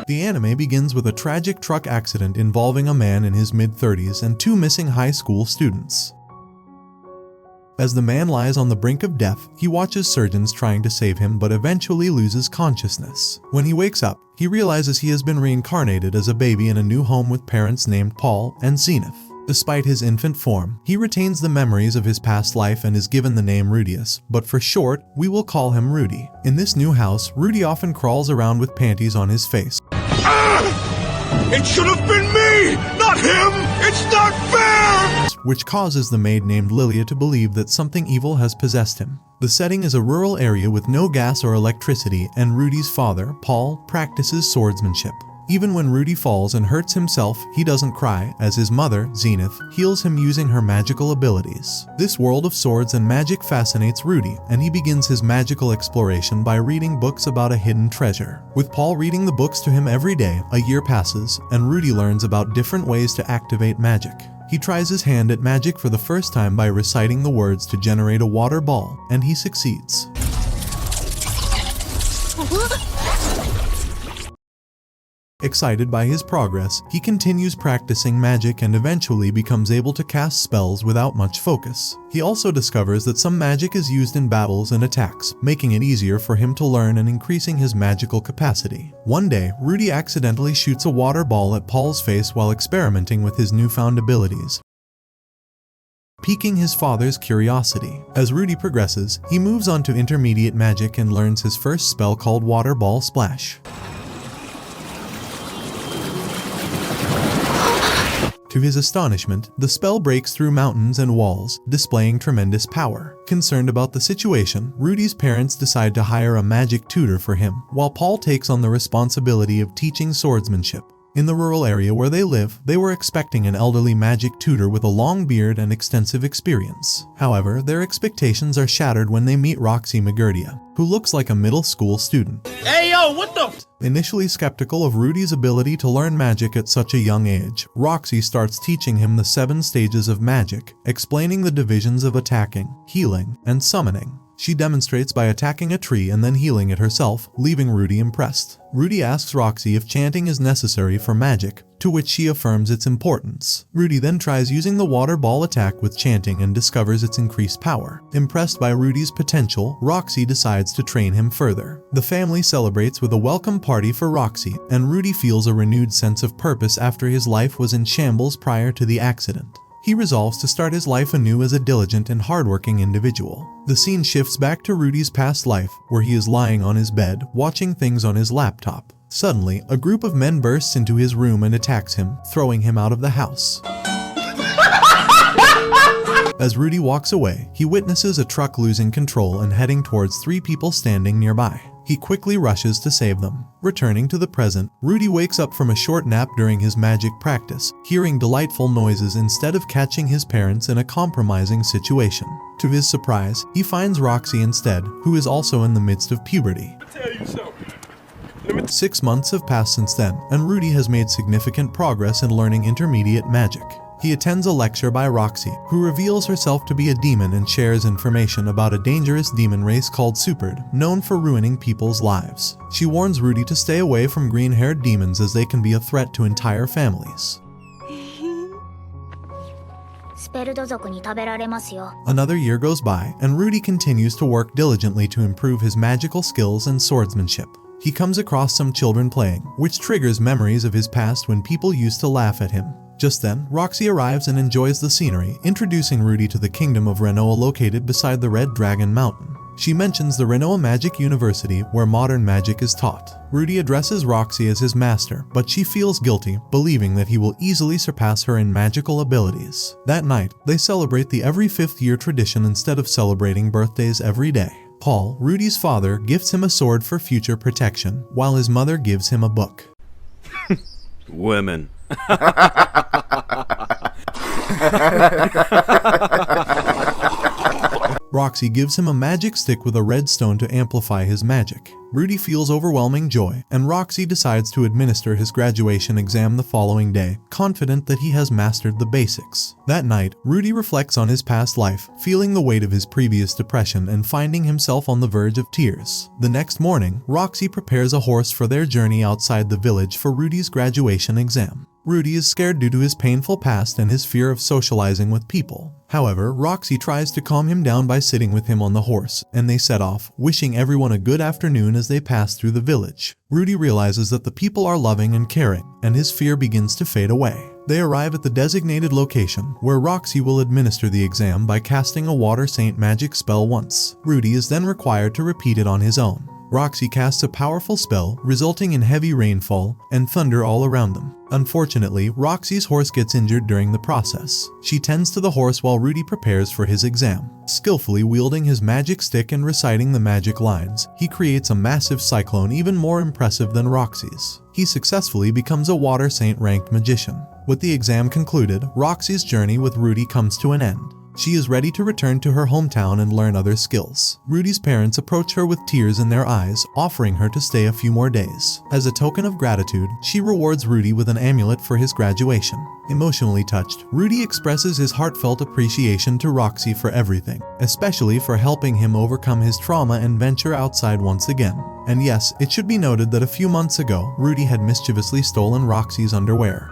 The anime begins with a tragic truck accident involving a man in his mid-30s and 2 missing high school students. As the man lies on the brink of death, he watches surgeons trying to save him but eventually loses consciousness. When he wakes up, he realizes he has been reincarnated as a baby in a new home with parents named Paul and Zenith. Despite his infant form, he retains the memories of his past life and is given the name Rudius, but for short, we will call him Rudy. In this new house, Rudy often crawls around with panties on his face. It should have been me, not him! It's not fair! Which causes the maid named Lilia to believe that something evil has possessed him. The setting is a rural area with no gas or electricity, and Rudy's father, Paul, practices swordsmanship. Even when Rudy falls and hurts himself, he doesn't cry, as his mother, Zenith, heals him using her magical abilities. This world of swords and magic fascinates Rudy, and he begins his magical exploration by reading books about a hidden treasure. With Paul reading the books to him every day, a year passes, and Rudy learns about different ways to activate magic. He tries his hand at magic for the first time by reciting the words to generate a water ball, and he succeeds. Excited by his progress, he continues practicing magic and eventually becomes able to cast spells without much focus. He also discovers that some magic is used in battles and attacks, making it easier for him to learn and increasing his magical capacity. One day, Rudy accidentally shoots a water ball at Paul's face while experimenting with his newfound abilities, piquing his father's curiosity. As Rudy progresses, he moves on to intermediate magic and learns his first spell called Water Ball Splash. To his astonishment, the spell breaks through mountains and walls, displaying tremendous power. Concerned about the situation, Rudy's parents decide to hire a magic tutor for him, while Paul takes on the responsibility of teaching swordsmanship. In the rural area where they live, they were expecting an elderly magic tutor with a long beard and extensive experience. However, their expectations are shattered when they meet Roxy McGurdia, who looks like a middle school student. Hey yo, what the? Initially skeptical of Rudy's ability to learn magic at such a young age, Roxy starts teaching him the 7 stages of magic, explaining the divisions of attacking, healing, and summoning. She demonstrates by attacking a tree and then healing it herself, leaving Rudy impressed. Rudy asks Roxy if chanting is necessary for magic, to which she affirms its importance. Rudy then tries using the water ball attack with chanting and discovers its increased power. Impressed by Rudy's potential, Roxy decides to train him further. The family celebrates with a welcome party for Roxy, and Rudy feels a renewed sense of purpose after his life was in shambles prior to the accident. He resolves to start his life anew as a diligent and hardworking individual. The scene shifts back to Rudy's past life, where he is lying on his bed, watching things on his laptop. Suddenly, a group of men bursts into his room and attacks him, throwing him out of the house. As Rudy walks away, he witnesses a truck losing control and heading towards 3 people standing nearby. He quickly rushes to save them. Returning to the present, Rudy wakes up from a short nap during his magic practice, hearing delightful noises instead of catching his parents in a compromising situation. To his surprise, he finds Roxy instead, who is also in the midst of puberty. 6 months have passed since then, and Rudy has made significant progress in learning intermediate magic. He attends a lecture by Roxy, who reveals herself to be a demon and shares information about a dangerous demon race called Superd, known for ruining people's lives. She warns Rudy to stay away from green-haired demons as they can be a threat to entire families. Another year goes by, and Rudy continues to work diligently to improve his magical skills and swordsmanship. He comes across some children playing, which triggers memories of his past when people used to laugh at him. Just then, Roxy arrives and enjoys the scenery, introducing Rudy to the kingdom of Renoa located beside the Red Dragon Mountain. She mentions the Renoa Magic University, where modern magic is taught. Rudy addresses Roxy as his master, but she feels guilty, believing that he will easily surpass her in magical abilities. That night, they celebrate the every 5th year tradition instead of celebrating birthdays every day. Paul, Rudy's father, gifts him a sword for future protection, while his mother gives him a book. Women. Roxy gives him a magic stick with a red stone to amplify his magic. Rudy feels overwhelming joy, and Roxy decides to administer his graduation exam the following day, confident that he has mastered the basics. That night, Rudy reflects on his past life, feeling the weight of his previous depression and finding himself on the verge of tears. The next morning, Roxy prepares a horse for their journey outside the village for Rudy's graduation exam. Rudy is scared due to his painful past and his fear of socializing with people. However, Roxy tries to calm him down by sitting with him on the horse, and they set off, wishing everyone a good afternoon as they pass through the village. Rudy realizes that the people are loving and caring, and his fear begins to fade away. They arrive at the designated location, where Roxy will administer the exam by casting a water saint magic spell once. Rudy is then required to repeat it on his own. Roxy casts a powerful spell, resulting in heavy rainfall and thunder all around them. Unfortunately, Roxy's horse gets injured during the process. She tends to the horse while Rudy prepares for his exam. Skillfully wielding his magic stick and reciting the magic lines, he creates a massive cyclone even more impressive than Roxy's. He successfully becomes a water saint ranked magician. With the exam concluded, Roxy's journey with Rudy comes to an end. She is ready to return to her hometown and learn other skills. Rudy's parents approach her with tears in their eyes, offering her to stay a few more days. As a token of gratitude, she rewards Rudy with an amulet for his graduation. Emotionally touched, Rudy expresses his heartfelt appreciation to Roxy for everything, especially for helping him overcome his trauma and venture outside once again. And yes, it should be noted that a few months ago, Rudy had mischievously stolen Roxy's underwear.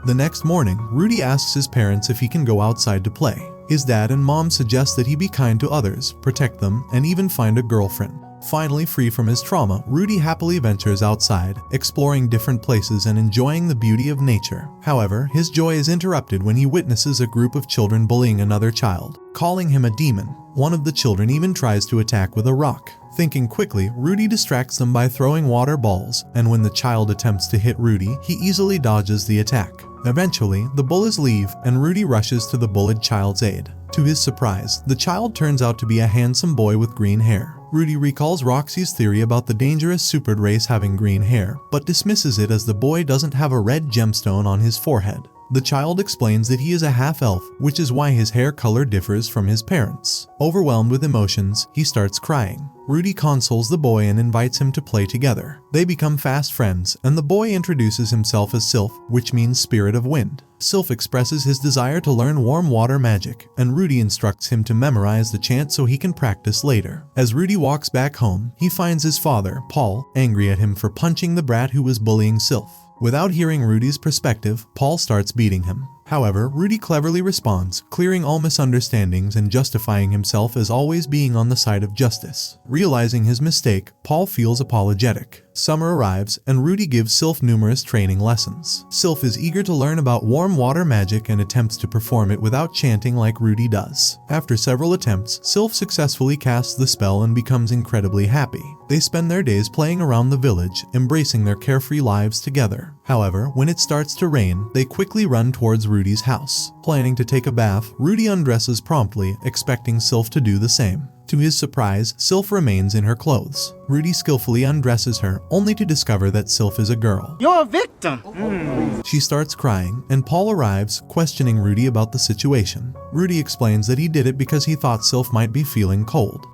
The next morning, Rudy asks his parents if he can go outside to play. His dad and mom suggest that he be kind to others, protect them, and even find a girlfriend. Finally free from his trauma, Rudy happily ventures outside, exploring different places and enjoying the beauty of nature. However, his joy is interrupted when he witnesses a group of children bullying another child, calling him a demon. One of the children even tries to attack with a rock. Thinking quickly, Rudy distracts them by throwing water balls, and when the child attempts to hit Rudy, he easily dodges the attack. Eventually, the bullies leave, and Rudy rushes to the bullied child's aid. To his surprise, the child turns out to be a handsome boy with green hair. Rudy recalls Roxy's theory about the dangerous supered race having green hair, but dismisses it as the boy doesn't have a red gemstone on his forehead. The child explains that he is a half-elf, which is why his hair color differs from his parents. Overwhelmed with emotions, he starts crying. Rudy consoles the boy and invites him to play together. They become fast friends, and the boy introduces himself as Sylph, which means spirit of wind. Sylph expresses his desire to learn warm water magic, and Rudy instructs him to memorize the chant so he can practice later. As Rudy walks back home, he finds his father, Paul, angry at him for punching the brat who was bullying Sylph. Without hearing Rudy's perspective, Paul starts beating him. However, Rudy cleverly responds, clearing all misunderstandings and justifying himself as always being on the side of justice. Realizing his mistake, Paul feels apologetic. Summer arrives, and Rudy gives Sylph numerous training lessons. Sylph is eager to learn about warm water magic and attempts to perform it without chanting like Rudy does. After several attempts, Sylph successfully casts the spell and becomes incredibly happy. They spend their days playing around the village, embracing their carefree lives together. However, when it starts to rain, they quickly run towards Rudy's house. Planning to take a bath, Rudy undresses promptly, expecting Sylph to do the same. To his surprise, Sylph remains in her clothes. Rudy skillfully undresses her, only to discover that Sylph is a girl. You're a victim! She starts crying, and Paul arrives, questioning Rudy about the situation. Rudy explains that he did it because he thought Sylph might be feeling cold.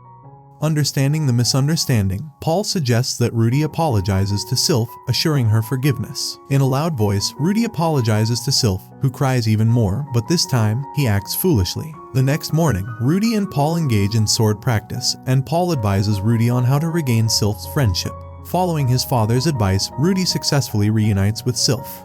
Understanding the misunderstanding, Paul suggests that Rudy apologizes to Sylph, assuring her forgiveness. In a loud voice, Rudy apologizes to Sylph, who cries even more, but this time, he acts foolishly. The next morning, Rudy and Paul engage in sword practice, and Paul advises Rudy on how to regain Sylph's friendship. Following his father's advice, Rudy successfully reunites with Sylph.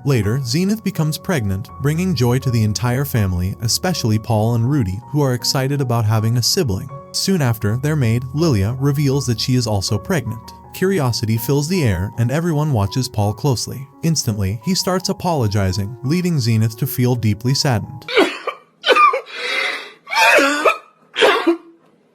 Later, Zenith becomes pregnant, bringing joy to the entire family, especially Paul and Rudy, who are excited about having a sibling. Soon after, their maid, Lilia, reveals that she is also pregnant. Curiosity fills the air, and everyone watches Paul closely. Instantly, he starts apologizing, leading Zenith to feel deeply saddened.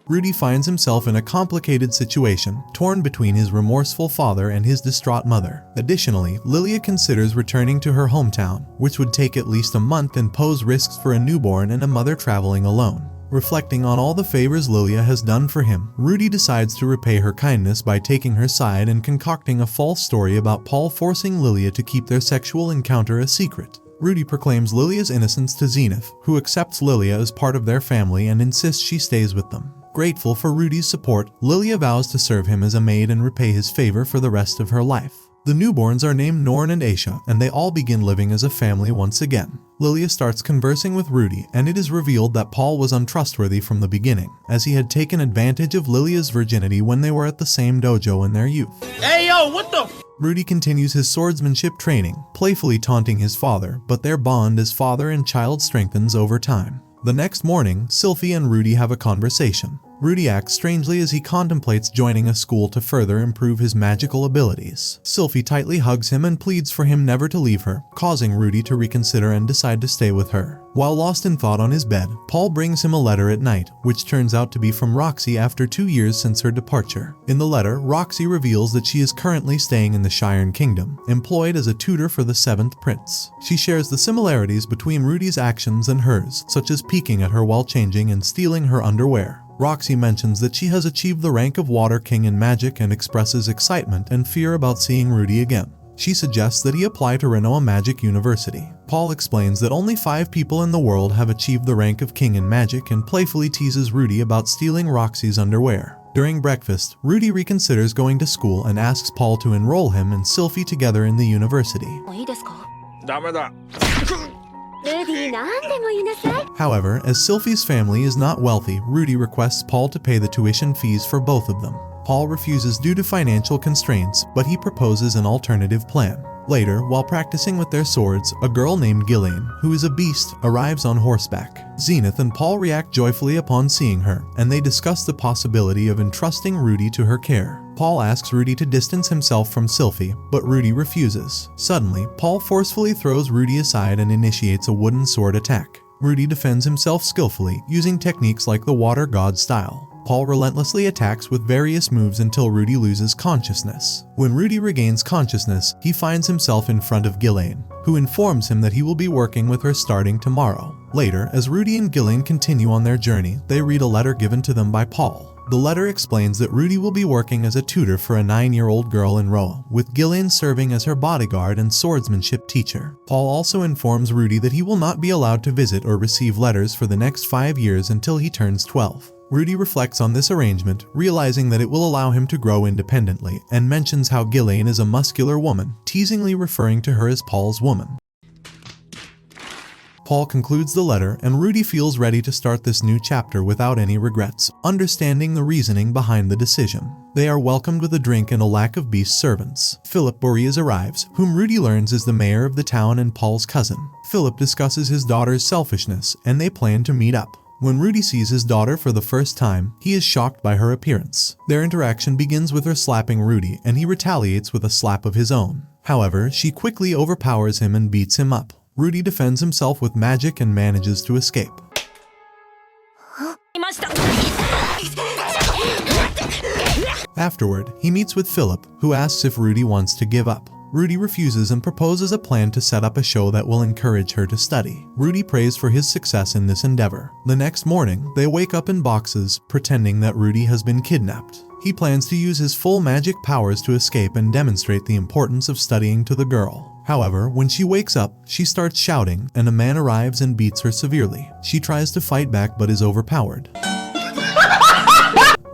Rudy finds himself in a complicated situation, torn between his remorseful father and his distraught mother. Additionally, Lilia considers returning to her hometown, which would take at least a month and pose risks for a newborn and a mother traveling alone. Reflecting on all the favors Lilia has done for him, Rudy decides to repay her kindness by taking her side and concocting a false story about Paul forcing Lilia to keep their sexual encounter a secret. Rudy proclaims Lilia's innocence to Zenith, who accepts Lilia as part of their family and insists she stays with them. Grateful for Rudy's support, Lilia vows to serve him as a maid and repay his favor for the rest of her life. The newborns are named Norn and Aisha, and they all begin living as a family once again. Lilia starts conversing with Rudy, and it is revealed that Paul was untrustworthy from the beginning, as he had taken advantage of Lilia's virginity when they were at the same dojo in their youth. Hey yo, what the Rudy continues his swordsmanship training, playfully taunting his father, but their bond as father and child strengthens over time. The next morning, Sylphy and Rudy have a conversation. Rudy acts strangely as he contemplates joining a school to further improve his magical abilities. Sylphy tightly hugs him and pleads for him never to leave her, causing Rudy to reconsider and decide to stay with her. While lost in thought on his bed, Paul brings him a letter at night, which turns out to be from Roxy after 2 years since her departure. In the letter, Roxy reveals that she is currently staying in the Cheyenne Kingdom, employed as a tutor for the 7th Prince. She shares the similarities between Rudy's actions and hers, such as peeking at her while changing and stealing her underwear. Roxy mentions that she has achieved the rank of Water King in magic and expresses excitement and fear about seeing Rudy again. She suggests that he apply to Renoa Magic University. Paul explains that only 5 people in the world have achieved the rank of king in magic and playfully teases Rudy about stealing Roxy's underwear. During breakfast, Rudy reconsiders going to school and asks Paul to enroll him and Sylphy together in the university. However, as Sylphy's family is not wealthy, Rudy requests Paul to pay the tuition fees for both of them. Paul refuses due to financial constraints, but he proposes an alternative plan. Later, while practicing with their swords, a girl named Gillian, who is a beast, arrives on horseback. Zenith and Paul react joyfully upon seeing her, and they discuss the possibility of entrusting Rudy to her care. Paul asks Rudy to distance himself from Sylphy, but Rudy refuses. Suddenly, Paul forcefully throws Rudy aside and initiates a wooden sword attack. Rudy defends himself skillfully, using techniques like the Water God style. Paul relentlessly attacks with various moves until Rudy loses consciousness. When Rudy regains consciousness, he finds himself in front of Gillian, who informs him that he will be working with her starting tomorrow. Later, as Rudy and Gillian continue on their journey, they read a letter given to them by Paul. The letter explains that Rudy will be working as a tutor for a 9-year-old girl in Roa, with Gillian serving as her bodyguard and swordsmanship teacher. Paul also informs Rudy that he will not be allowed to visit or receive letters for the next 5 years until he turns 12. Rudy reflects on this arrangement, realizing that it will allow him to grow independently, and mentions how Gillian is a muscular woman, teasingly referring to her as Paul's woman. Paul concludes the letter, and Rudy feels ready to start this new chapter without any regrets, understanding the reasoning behind the decision. They are welcomed with a drink and a lack of beast servants. Philip Boreas arrives, whom Rudy learns is the mayor of the town and Paul's cousin. Philip discusses his daughter's selfishness, and they plan to meet up. When Rudy sees his daughter for the first time, he is shocked by her appearance. Their interaction begins with her slapping Rudy, and he retaliates with a slap of his own. However, she quickly overpowers him and beats him up. Rudy defends himself with magic and manages to escape. Afterward, he meets with Philip, who asks if Rudy wants to give up. Rudy refuses and proposes a plan to set up a show that will encourage her to study. Rudy prays for his success in this endeavor. The next morning, they wake up in boxes, pretending that Rudy has been kidnapped. He plans to use his full magic powers to escape and demonstrate the importance of studying to the girl. However, when she wakes up, she starts shouting, and a man arrives and beats her severely. She tries to fight back but is overpowered.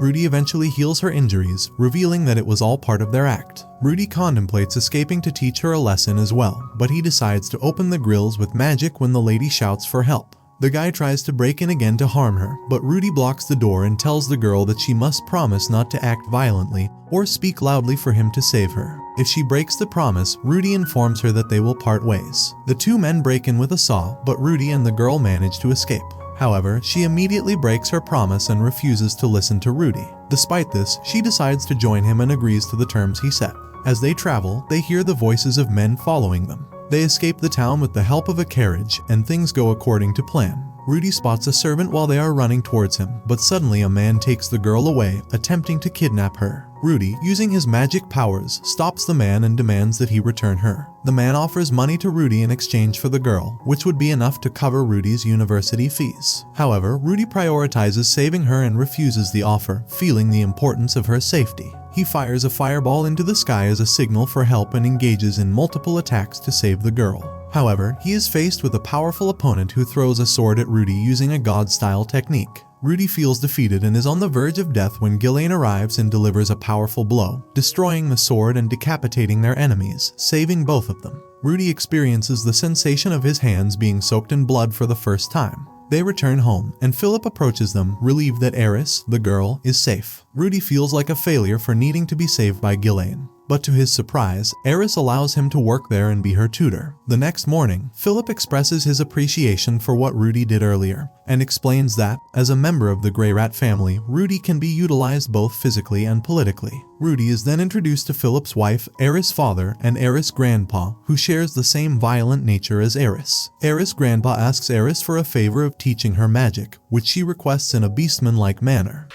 Rudy eventually heals her injuries, revealing that it was all part of their act. Rudy contemplates escaping to teach her a lesson as well, but he decides to open the grills with magic when the lady shouts for help. The guy tries to break in again to harm her, but Rudy blocks the door and tells the girl that she must promise not to act violently or speak loudly for him to save her. If she breaks the promise, Rudy informs her that they will part ways. The two men break in with a saw, but Rudy and the girl manage to escape. However, she immediately breaks her promise and refuses to listen to Rudy. Despite this, she decides to join him and agrees to the terms he set. As they travel, they hear the voices of men following them. They escape the town with the help of a carriage, and things go according to plan. Rudy spots a servant while they are running towards him, but suddenly a man takes the girl away, attempting to kidnap her. Rudy, using his magic powers, stops the man and demands that he return her. The man offers money to Rudy in exchange for the girl, which would be enough to cover Rudy's university fees. However, Rudy prioritizes saving her and refuses the offer, feeling the importance of her safety. He fires a fireball into the sky as a signal for help and engages in multiple attacks to save the girl. However, he is faced with a powerful opponent who throws a sword at Rudy using a god-style technique. Rudy feels defeated and is on the verge of death when Ghislaine arrives and delivers a powerful blow, destroying the sword and decapitating their enemies, saving both of them. Rudy experiences the sensation of his hands being soaked in blood for the first time. They return home, and Philip approaches them, relieved that Eris, the girl, is safe. Rudy feels like a failure for needing to be saved by Ghislaine. But to his surprise, Eris allows him to work there and be her tutor. The next morning, Philip expresses his appreciation for what Rudy did earlier, and explains that, as a member of the Grey Rat family, Rudy can be utilized both physically and politically. Rudy is then introduced to Philip's wife, Eris' father, and Eris' grandpa, who shares the same violent nature as Eris. Eris' grandpa asks Eris for a favor of teaching her magic, which she requests in a beastman-like manner.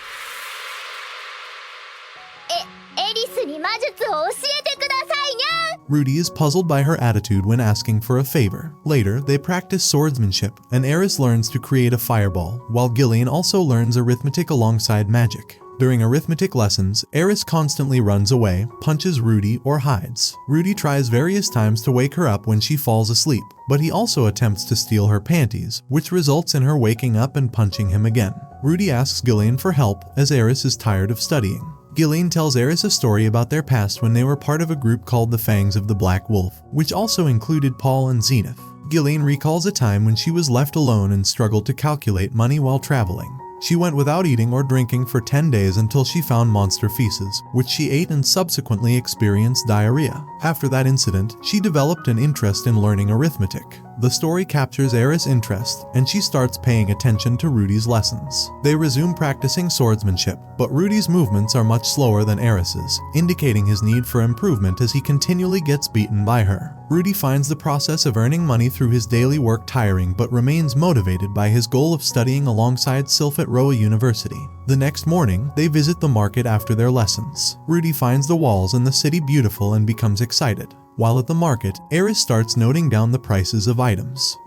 Rudy is puzzled by her attitude when asking for a favor. Later, they practice swordsmanship, and Eris learns to create a fireball, while Ghislaine also learns arithmetic alongside magic. During arithmetic lessons, Eris constantly runs away, punches Rudy, or hides. Rudy tries various times to wake her up when she falls asleep, but he also attempts to steal her panties, which results in her waking up and punching him again. Rudy asks Ghislaine for help, as Eris is tired of studying. Ghislaine tells Eris a story about their past when they were part of a group called the Fangs of the Black Wolf, which also included Paul and Zenith. Ghislaine recalls a time when she was left alone and struggled to calculate money while traveling. She went without eating or drinking for 10 days until she found monster feces, which she ate and subsequently experienced diarrhea. After that incident, she developed an interest in learning arithmetic. The story captures Eris' interest, and she starts paying attention to Rudy's lessons. They resume practicing swordsmanship, but Rudy's movements are much slower than Eris's, indicating his need for improvement as he continually gets beaten by her. Rudy finds the process of earning money through his daily work tiring but remains motivated by his goal of studying alongside Sylph at Roa University. The next morning, they visit the market after their lessons. Rudy finds the walls and the city beautiful and becomes excited. While at the market, Eris starts noting down the prices of items.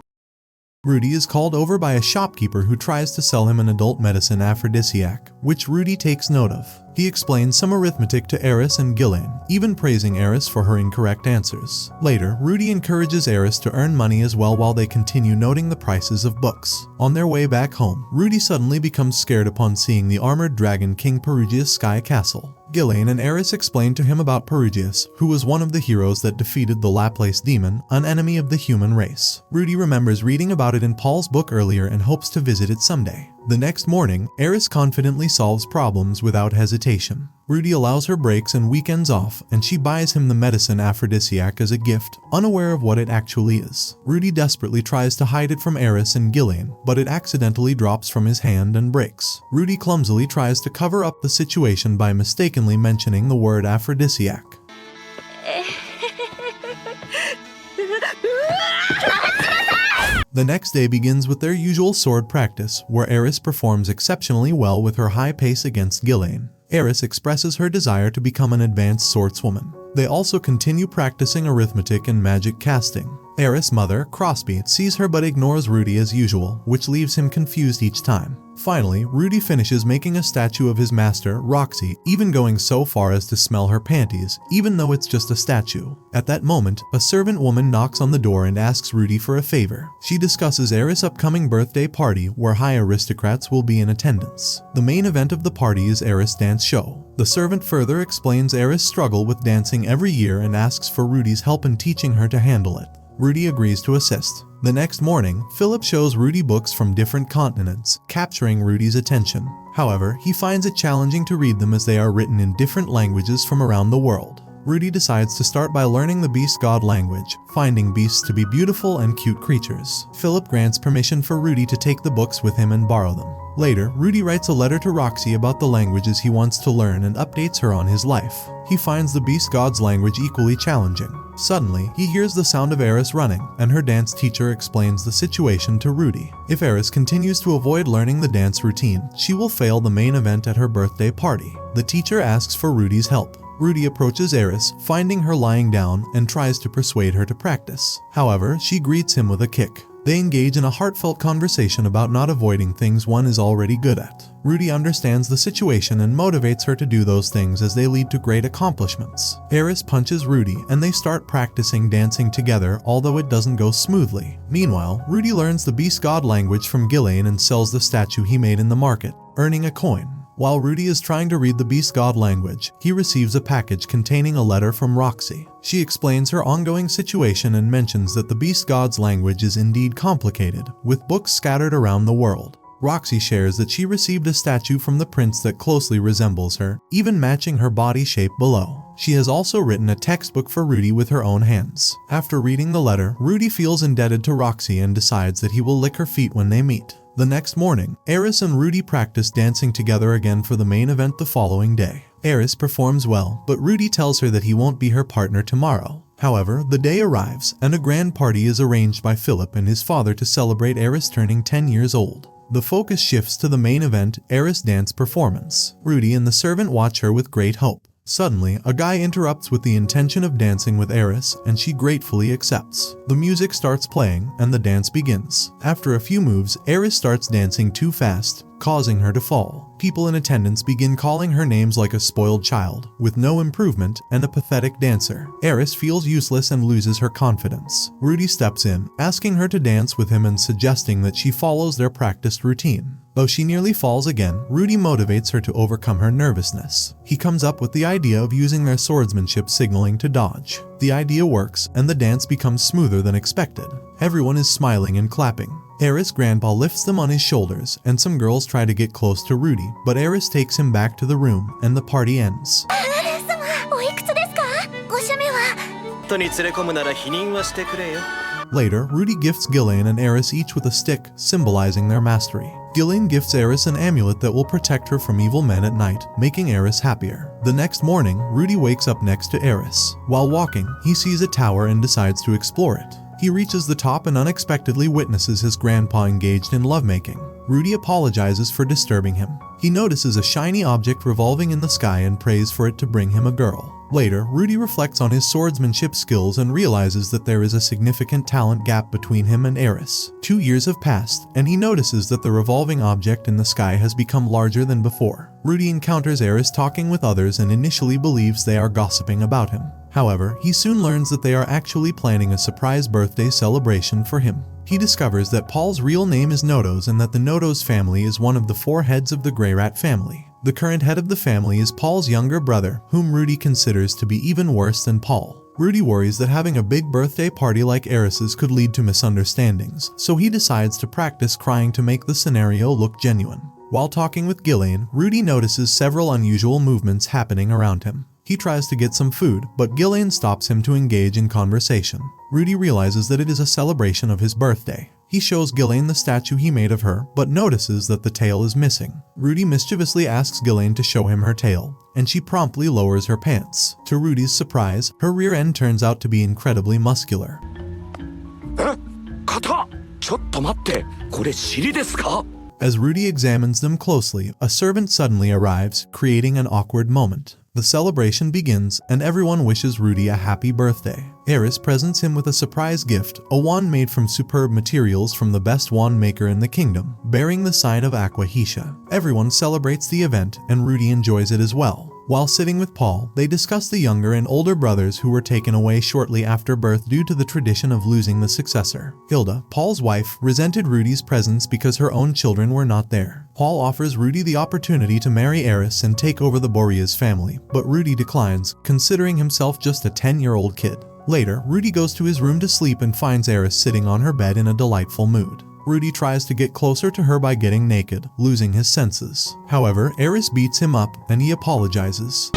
Rudy is called over by a shopkeeper who tries to sell him an adult medicine aphrodisiac, which Rudy takes note of. He explains some arithmetic to Eris and Ghislaine, even praising Eris for her incorrect answers. Later, Rudy encourages Eris to earn money as well while they continue noting the prices of books. On their way back home, Rudy suddenly becomes scared upon seeing the armored dragon King Perugia's sky castle. Ghislaine and Eris explain to him about Perugius, who was one of the heroes that defeated the Laplace demon, an enemy of the human race. Rudy remembers reading about it in Paul's book earlier and hopes to visit it someday. The next morning, Eris confidently solves problems without hesitation. Rudy allows her breaks and weekends off, and she buys him the medicine aphrodisiac as a gift, unaware of what it actually is. Rudy desperately tries to hide it from Eris and Ghislaine, but it accidentally drops from his hand and breaks. Rudy clumsily tries to cover up the situation by mistakenly mentioning the word aphrodisiac. The next day begins with their usual sword practice, where Eris performs exceptionally well with her high pace against Ghislaine. Eris expresses her desire to become an advanced swordswoman. They also continue practicing arithmetic and magic casting. Eris' mother, Crossbeat, sees her but ignores Rudy as usual, which leaves him confused each time. Finally, Rudy finishes making a statue of his master, Roxy, even going so far as to smell her panties, even though it's just a statue. At that moment, a servant woman knocks on the door and asks Rudy for a favor. She discusses Eris' upcoming birthday party, where high aristocrats will be in attendance. The main event of the party is Eris' dance show. The servant further explains Eris' struggle with dancing every year and asks for Rudy's help in teaching her to handle it. Rudy agrees to assist. The next morning, Philip shows Rudy books from different continents, capturing Rudy's attention. However, he finds it challenging to read them as they are written in different languages from around the world. Rudy decides to start by learning the beast god language, finding beasts to be beautiful and cute creatures. Philip grants permission for Rudy to take the books with him and borrow them. Later, Rudy writes a letter to Roxy about the languages he wants to learn and updates her on his life. He finds the beast god's language equally challenging. Suddenly, he hears the sound of Eris running, and her dance teacher explains the situation to Rudy. If Eris continues to avoid learning the dance routine, she will fail the main event at her birthday party. The teacher asks for Rudy's help. Rudy approaches Eris, finding her lying down, and tries to persuade her to practice. However, she greets him with a kick. They engage in a heartfelt conversation about not avoiding things one is already good at. Rudy understands the situation and motivates her to do those things as they lead to great accomplishments. Eris punches Rudy and they start practicing dancing together, although it doesn't go smoothly. Meanwhile, Rudy learns the beast god language from Ghislaine and sells the statue he made in the market, earning a coin. While Rudy is trying to read the beast god language, he receives a package containing a letter from Roxy. She explains her ongoing situation and mentions that the beast god's language is indeed complicated, with books scattered around the world. Roxy shares that she received a statue from the prince that closely resembles her, even matching her body shape below. She has also written a textbook for Rudy with her own hands. After reading the letter, Rudy feels indebted to Roxy and decides that he will lick her feet when they meet. The next morning, Eris and Rudy practice dancing together again for the main event the following day. Eris performs well, but Rudy tells her that he won't be her partner tomorrow. However, the day arrives, and a grand party is arranged by Philip and his father to celebrate Eris turning 10 years old. The focus shifts to the main event, Eris' dance performance. Rudy and the servant watch her with great hope. Suddenly, a guy interrupts with the intention of dancing with Eris, and she gratefully accepts. The music starts playing, and the dance begins. After a few moves, Eris starts dancing too fast, causing her to fall. People in attendance begin calling her names like a spoiled child, with no improvement, and a pathetic dancer. Eris feels useless and loses her confidence. Rudy steps in, asking her to dance with him and suggesting that she follows their practiced routine. Though she nearly falls again, Rudy motivates her to overcome her nervousness. He comes up with the idea of using their swordsmanship signaling to dodge. The idea works, and the dance becomes smoother than expected. Everyone is smiling and clapping. Eris' grandpa lifts them on his shoulders, and some girls try to get close to Rudy, but Eris takes him back to the room, and the party ends. Later, Rudy gifts Ghislaine and Eris each with a stick, symbolizing their mastery. Ghislaine gifts Eris an amulet that will protect her from evil men at night, making Eris happier. The next morning, Rudy wakes up next to Eris. While walking, he sees a tower and decides to explore it. He reaches the top and unexpectedly witnesses his grandpa engaged in lovemaking. Rudy apologizes for disturbing him. He notices a shiny object revolving in the sky and prays for it to bring him a girl. Later, Rudy reflects on his swordsmanship skills and realizes that there is a significant talent gap between him and Eris. 2 years have passed, and he notices that the revolving object in the sky has become larger than before. Rudy encounters Eris talking with others and initially believes they are gossiping about him. However, he soon learns that they are actually planning a surprise birthday celebration for him. He discovers that Paul's real name is Nodos and that the Nodos family is one of the 4 heads of the Grey Rat family. The current head of the family is Paul's younger brother, whom Rudy considers to be even worse than Paul. Rudy worries that having a big birthday party like Eris's could lead to misunderstandings, so he decides to practice crying to make the scenario look genuine. While talking with Ghislaine, Rudy notices several unusual movements happening around him. He tries to get some food, but Ghislaine stops him to engage in conversation. Rudy realizes that it is a celebration of his birthday. He shows Ghislaine the statue he made of her, but notices that the tail is missing. Rudy mischievously asks Ghislaine to show him her tail, and she promptly lowers her pants. To Rudy's surprise, her rear end turns out to be incredibly muscular. As Rudy examines them closely, a servant suddenly arrives, creating an awkward moment. The celebration begins, and everyone wishes Rudy a happy birthday. Eris presents him with a surprise gift, a wand made from superb materials from the best wand maker in the kingdom, bearing the sign of Aqua Hesha. Everyone celebrates the event, and Rudy enjoys it as well. While sitting with Paul, they discuss the younger and older brothers who were taken away shortly after birth due to the tradition of losing the successor. Hilda, Paul's wife, resented Rudy's presence because her own children were not there. Paul offers Rudy the opportunity to marry Eris and take over the Boreas family, but Rudy declines, considering himself just a 10-year-old kid. Later, Rudy goes to his room to sleep and finds Eris sitting on her bed in a delightful mood. Rudy tries to get closer to her by getting naked, losing his senses. However, Eris beats him up, and he apologizes.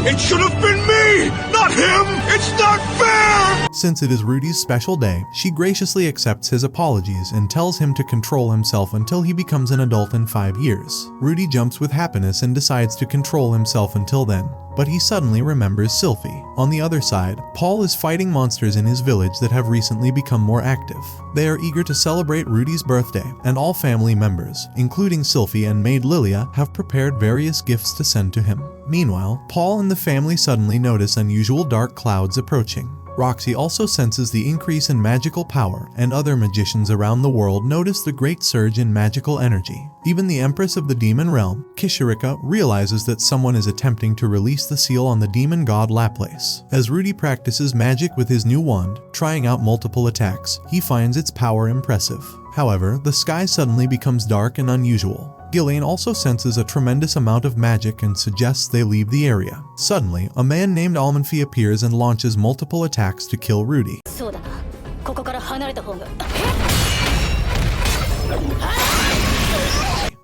It should have been me, not him! It's not fair! Since it is Rudy's special day, she graciously accepts his apologies and tells him to control himself until he becomes an adult in 5 years. Rudy jumps with happiness and decides to control himself until then, but he suddenly remembers Sylphy. On the other side, Paul is fighting monsters in his village that have recently become more active. They are eager to celebrate Rudy's birthday, and all family members, including Sylphy and maid Lilia, have prepared various gifts to send to him. Meanwhile, Paul and the family suddenly notice unusual dark clouds approaching. Roxy also senses the increase in magical power, and other magicians around the world notice the great surge in magical energy. Even the Empress of the Demon Realm, Kishirika, realizes that someone is attempting to release the seal on the demon god Laplace. As Rudy practices magic with his new wand, trying out multiple attacks, he finds its power impressive. However, the sky suddenly becomes dark and unusual. Ghislaine also senses a tremendous amount of magic and suggests they leave the area. Suddenly, a man named Almanfi appears and launches multiple attacks to kill Rudy.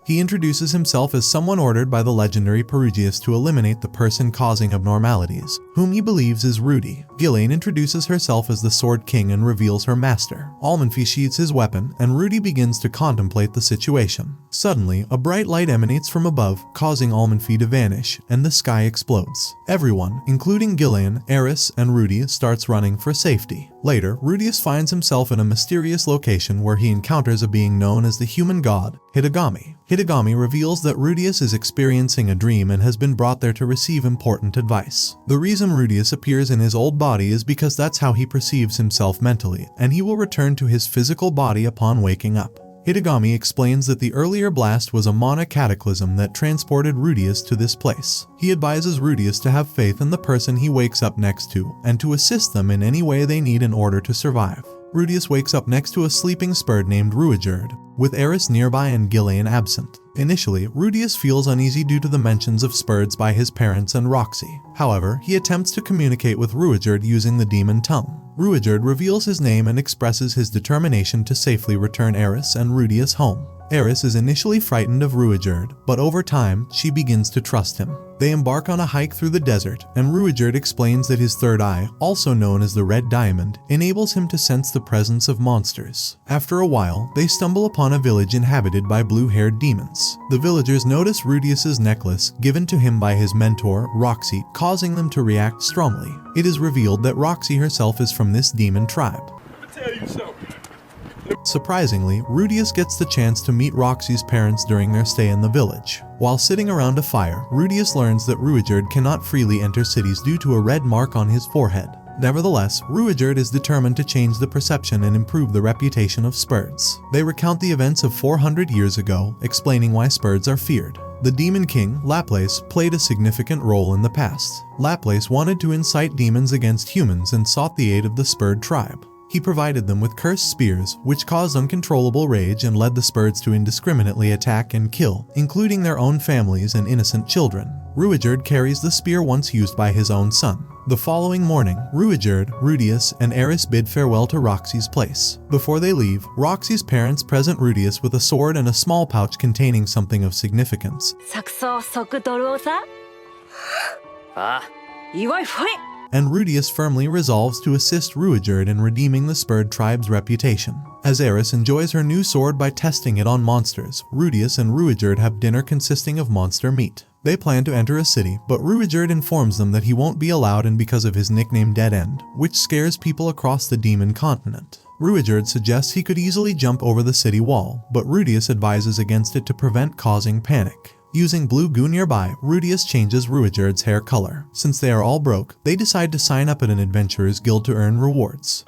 He introduces himself as someone ordered by the legendary Perugius to eliminate the person causing abnormalities, whom he believes is Rudy. Ghislaine introduces herself as the Sword King and reveals her master. Almanfi sheathes his weapon, and Rudy begins to contemplate the situation. Suddenly, a bright light emanates from above, causing Almanfi to vanish, and the sky explodes. Everyone, including Ghislaine, Eris, and Rudy, starts running for safety. Later, Rudius finds himself in a mysterious location where he encounters a being known as the human god, Hitagami. Hitagami reveals that Rudius is experiencing a dream and has been brought there to receive important advice. The reason Rudius appears in his old body is because that's how he perceives himself mentally, and he will return to his physical body upon waking up. Hitagami explains that the earlier blast was a mana cataclysm that transported Rudius to this place. He advises Rudius to have faith in the person he wakes up next to, and to assist them in any way they need in order to survive. Rudius wakes up next to a sleeping Spurd named Ruigerd, with Eris nearby and Ghislaine absent. Initially, Rudius feels uneasy due to the mentions of Spurds by his parents and Roxy. However, he attempts to communicate with Ruigerd using the demon tongue. Ruigerd reveals his name and expresses his determination to safely return Eris and Rudius home. Eris is initially frightened of Ruigerd, but over time, she begins to trust him. They embark on a hike through the desert, and Ruigerd explains that his third eye, also known as the Red Diamond, enables him to sense the presence of monsters. After a while, they stumble upon a village inhabited by blue-haired demons. The villagers notice Rudius's necklace, given to him by his mentor, Roxy, causing them to react strongly. It is revealed that Roxy herself is from this demon tribe. Let me tell you something. Surprisingly, Rudius gets the chance to meet Roxy's parents during their stay in the village. While sitting around a fire, Rudius learns that Ruigerd cannot freely enter cities due to a red mark on his forehead. Nevertheless, Ruigerd is determined to change the perception and improve the reputation of Spurds. They recount the events of 400 years ago, explaining why Spurds are feared. The Demon King, Laplace, played a significant role in the past. Laplace wanted to incite demons against humans and sought the aid of the Spurd tribe. He provided them with cursed spears, which caused uncontrollable rage and led the Spurds to indiscriminately attack and kill, including their own families and innocent children. Ruigerd carries the spear once used by his own son. The following morning, Ruigerd, Rudius, and Eris bid farewell to Roxy's place. Before they leave, Roxy's parents present Rudius with a sword and a small pouch containing something of significance. And Rudius firmly resolves to assist Ruigerd in redeeming the Spurd tribe's reputation. As Eris enjoys her new sword by testing it on monsters, Rudius and Ruigerd have dinner consisting of monster meat. They plan to enter a city, but Ruigerd informs them that he won't be allowed in because of his nickname Dead End, which scares people across the demon continent. Ruigerd suggests he could easily jump over the city wall, but Rudius advises against it to prevent causing panic. Using blue goo nearby, Rudius changes Ruigerd's hair color. Since they are all broke, they decide to sign up at an adventurer's guild to earn rewards.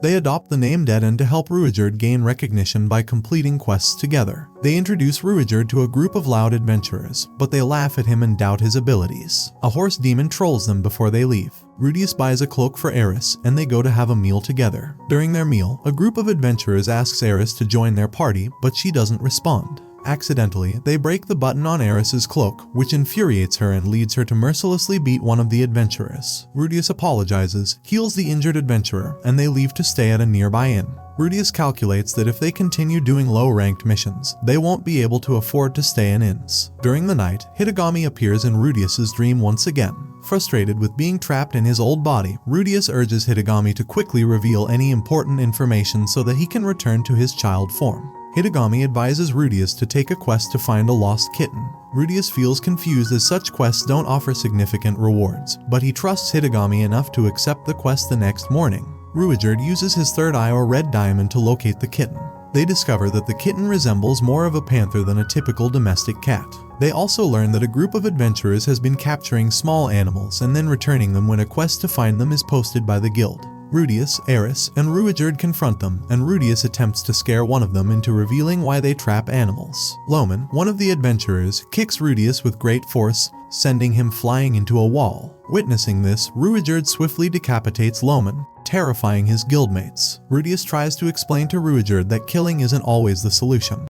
They adopt the name Dead End to help Ruigerd gain recognition by completing quests together. They introduce Ruigerd to a group of loud adventurers, but they laugh at him and doubt his abilities. A horse demon trolls them before they leave. Rudius buys a cloak for Eris, and they go to have a meal together. During their meal, a group of adventurers asks Eris to join their party, but she doesn't respond. Accidentally, they break the button on Eris's cloak, which infuriates her and leads her to mercilessly beat one of the adventurers. Rudius apologizes, heals the injured adventurer, and they leave to stay at a nearby inn. Rudius calculates that if they continue doing low-ranked missions, they won't be able to afford to stay in inns. During the night, Hitagami appears in Rudius's dream once again. Frustrated with being trapped in his old body, Rudius urges Hitagami to quickly reveal any important information so that he can return to his child form. Hitagami advises Rudius to take a quest to find a lost kitten. Rudius feels confused as such quests don't offer significant rewards, but he trusts Hitagami enough to accept the quest the next morning. Ruijerd uses his third eye or red diamond to locate the kitten. They discover that the kitten resembles more of a panther than a typical domestic cat. They also learn that a group of adventurers has been capturing small animals and then returning them when a quest to find them is posted by the guild. Rudius, Eris, and Ruijerd confront them, and Rudius attempts to scare one of them into revealing why they trap animals. Loman, one of the adventurers, kicks Rudius with great force, sending him flying into a wall. Witnessing this, Ruijerd swiftly decapitates Loman, terrifying his guildmates. Rudius tries to explain to Ruijerd that killing isn't always the solution.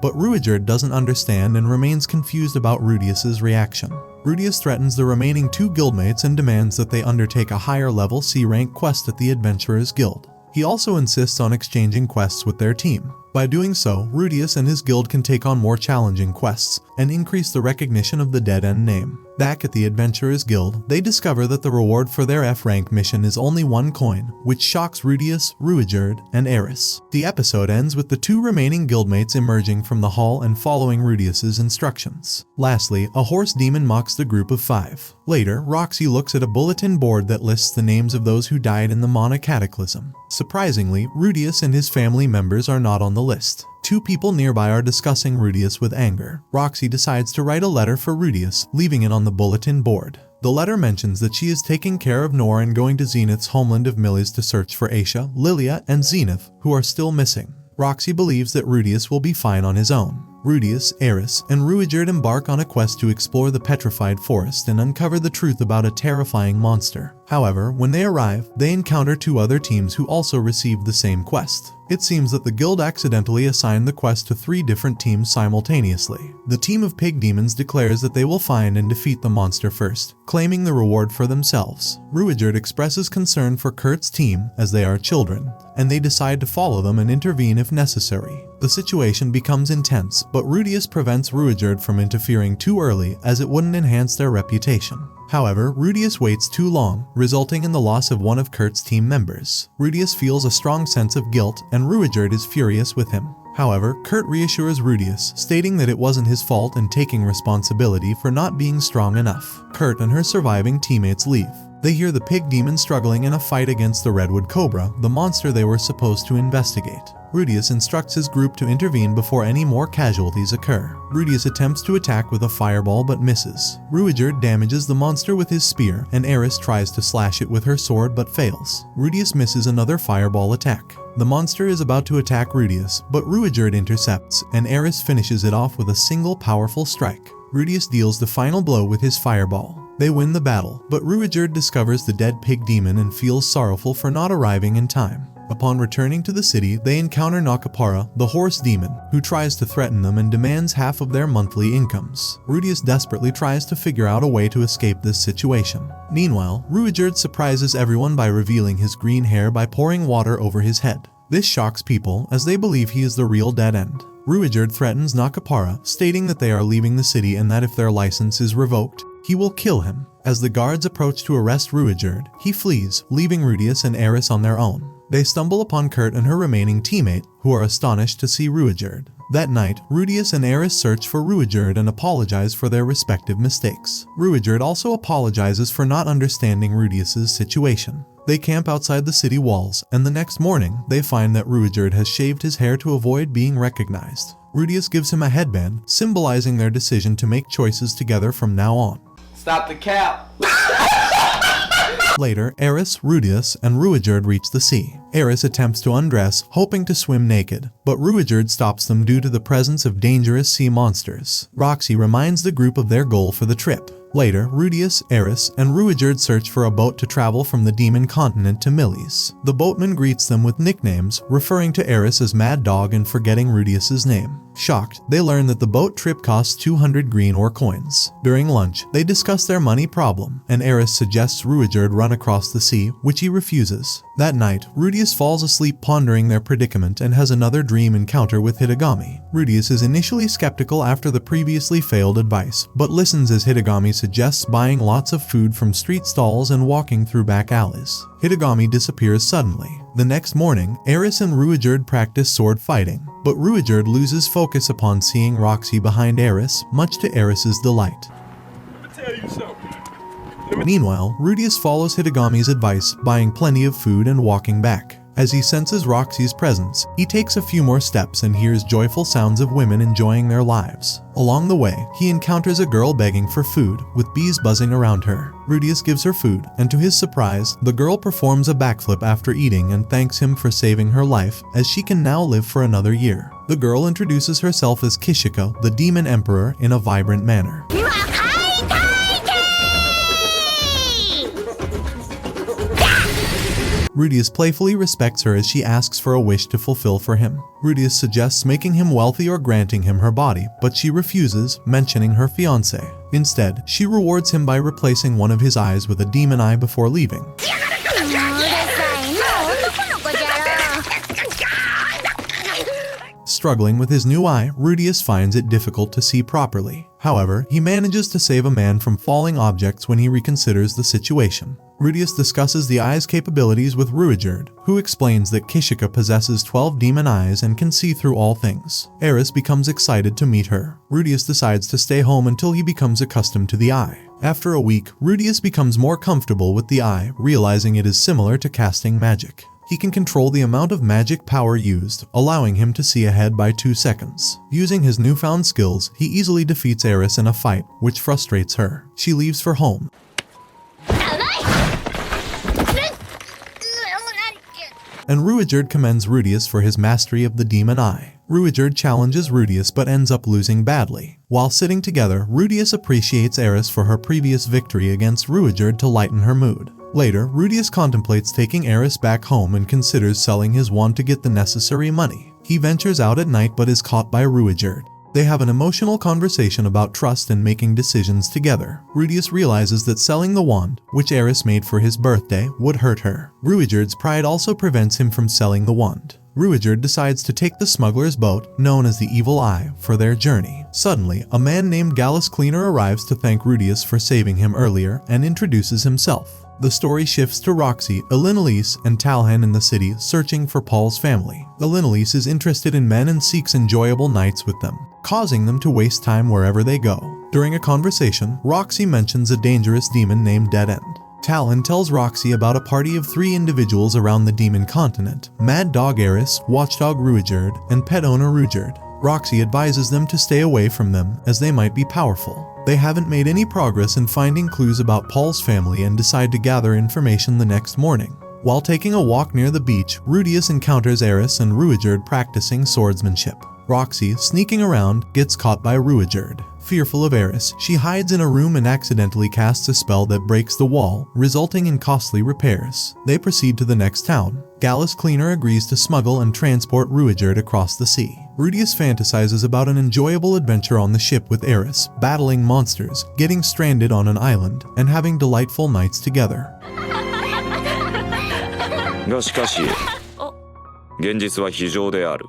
But Ruijerd doesn't understand and remains confused about Rudius's reaction. Rudius threatens the remaining 2 guildmates and demands that they undertake a higher-level C-rank quest at the Adventurers Guild. He also insists on exchanging quests with their team. By doing so, Rudius and his guild can take on more challenging quests and increase the recognition of the dead-end name. Back at the Adventurers Guild, they discover that the reward for their F-rank mission is only 1 coin, which shocks Rudius, Ruijerd, and Eris. The episode ends with the 2 remaining guildmates emerging from the hall and following Rudius's instructions. Lastly, a horse demon mocks the group of 5. Later, Roxy looks at a bulletin board that lists the names of those who died in the Mana Cataclysm. Surprisingly, Rudius and his family members are not on the list. 2 people nearby are discussing Rudius with anger. Roxy decides to write a letter for Rudius, leaving it on the bulletin board. The letter mentions that she is taking care of Nor and going to Zenith's homeland of Millies to search for Aisha, Lilia, and Zenith, who are still missing. Roxy believes that Rudius will be fine on his own. Rudius, Eris, and Ruijerd embark on a quest to explore the petrified forest and uncover the truth about a terrifying monster. However, when they arrive, they encounter 2 other teams who also received the same quest. It seems that the guild accidentally assigned the quest to 3 different teams simultaneously. The team of pig demons declares that they will find and defeat the monster first, claiming the reward for themselves. Ruijerd expresses concern for Kurt's team, as they are children, and they decide to follow them and intervene if necessary. The situation becomes intense, but Rudius prevents Ruijerd from interfering too early as it wouldn't enhance their reputation. However, Rudius waits too long, resulting in the loss of one of Kurt's team members. Rudius feels a strong sense of guilt, and Ruijerd is furious with him. However, Kurt reassures Rudius, stating that it wasn't his fault and taking responsibility for not being strong enough. Kurt and her surviving teammates leave. They hear the pig demon struggling in a fight against the Redwood Cobra, the monster they were supposed to investigate. Rudius instructs his group to intervene before any more casualties occur. Rudius attempts to attack with a fireball but misses. Ruijerd damages the monster with his spear, and Eris tries to slash it with her sword but fails. Rudius misses another fireball attack. The monster is about to attack Rudius, but Ruijerd intercepts, and Eris finishes it off with a single powerful strike. Rudius deals the final blow with his fireball. They win the battle, but Ruijerd discovers the dead pig demon and feels sorrowful for not arriving in time. Upon returning to the city, they encounter Nakapara, the horse demon, who tries to threaten them and demands half of their monthly incomes. Rudius desperately tries to figure out a way to escape this situation. Meanwhile, Ruijerd surprises everyone by revealing his green hair by pouring water over his head. This shocks people, as they believe he is the real dead end. Ruijerd threatens Nakapara, stating that they are leaving the city and that if their license is revoked, he will kill him. As the guards approach to arrest Ruijerd, he flees, leaving Rudius and Eris on their own. They stumble upon Kurt and her remaining teammate, who are astonished to see Ruijerd. That night, Rudius and Eris search for Ruijerd and apologize for their respective mistakes. Ruijerd also apologizes for not understanding Rudius's situation. They camp outside the city walls, and the next morning, they find that Ruijerd has shaved his hair to avoid being recognized. Rudius gives him a headband, symbolizing their decision to make choices together from now on. Stop the cap! Later, Eris, Rudius, and Ruijerd reach the sea. Eris attempts to undress, hoping to swim naked, but Ruijerd stops them due to the presence of dangerous sea monsters. Roxy reminds the group of their goal for the trip. Later, Rudius, Eris, and Ruijerd search for a boat to travel from the demon continent to Millies. The boatman greets them with nicknames, referring to Eris as Mad Dog and forgetting Rudius's name. Shocked, they learn that the boat trip costs 200 green ore coins. During lunch, they discuss their money problem, and Eris suggests Ruijerd run across the sea, which he refuses. That night, Rudius falls asleep pondering their predicament and has another dream encounter with Hitagami. Rudius is initially skeptical after the previously failed advice, but listens as Hitagami suggests buying lots of food from street stalls and walking through back alleys. Hitagami disappears suddenly. The next morning, Eris and Ruijerd practice sword fighting, but Ruijerd loses focus upon seeing Roxy behind Eris, much to Eris's delight. Meanwhile, Rudius follows Hitagami's advice, buying plenty of food and walking back. As he senses Roxy's presence, he takes a few more steps and hears joyful sounds of women enjoying their lives. Along the way, he encounters a girl begging for food, with bees buzzing around her. Rudius gives her food, and to his surprise, the girl performs a backflip after eating and thanks him for saving her life, as she can now live for another year. The girl introduces herself as Kishika, the Demon Emperor, in a vibrant manner. Rudius playfully respects her as she asks for a wish to fulfill for him. Rudius suggests making him wealthy or granting him her body, but she refuses, mentioning her fiancé. Instead, she rewards him by replacing one of his eyes with a demon eye before leaving. Struggling with his new eye, Rudius finds it difficult to see properly. However, he manages to save a man from falling objects when he reconsiders the situation. Rudius discusses the eye's capabilities with Ruijerd, who explains that Kishika possesses 12 demon eyes and can see through all things. Eris becomes excited to meet her. Rudius decides to stay home until he becomes accustomed to the eye. After a week, Rudius becomes more comfortable with the eye, realizing it is similar to casting magic. He can control the amount of magic power used, allowing him to see ahead by 2 seconds. Using his newfound skills, he easily defeats Eris in a fight, which frustrates her. She leaves for home. And Ruijerd commends Rudius for his mastery of the demon eye. Ruijerd challenges Rudius but ends up losing badly. While sitting together, Rudius appreciates Eris for her previous victory against Ruijerd to lighten her mood. Later, Rudius contemplates taking Eris back home and considers selling his wand to get the necessary money. He ventures out at night but is caught by Ruijerd. They have an emotional conversation about trust and making decisions together. Rudius realizes that selling the wand, which Eris made for his birthday, would hurt her. Ruijerd's pride also prevents him from selling the wand. Ruijerd decides to take the smuggler's boat, known as the Evil Eye, for their journey. Suddenly, a man named Gallus Cleaner arrives to thank Rudius for saving him earlier and introduces himself. The story shifts to Roxy, Elinalise, and Talhan in the city searching for Paul's family. Elinalise is interested in men and seeks enjoyable nights with them, causing them to waste time wherever they go. During a conversation, Roxy mentions a dangerous demon named Dead End. Talhan tells Roxy about a party of 3 individuals around the demon continent: Mad Dog Eris, Watchdog Ruijerd, and Pet Owner Ruijerd. Roxy advises them to stay away from them as they might be powerful. They haven't made any progress in finding clues about Paul's family and decide to gather information the next morning. While taking a walk near the beach, Rudius encounters Eris and Ruijerd practicing swordsmanship. Roxy, sneaking around, gets caught by Ruijerd. Fearful of Eris, she hides in a room and accidentally casts a spell that breaks the wall, resulting in costly repairs. They proceed to the next town. Gallus Cleaner agrees to smuggle and transport Ruijerd across the sea. Rudius fantasizes about an enjoyable adventure on the ship with Eris, battling monsters, getting stranded on an island, and having delightful nights together.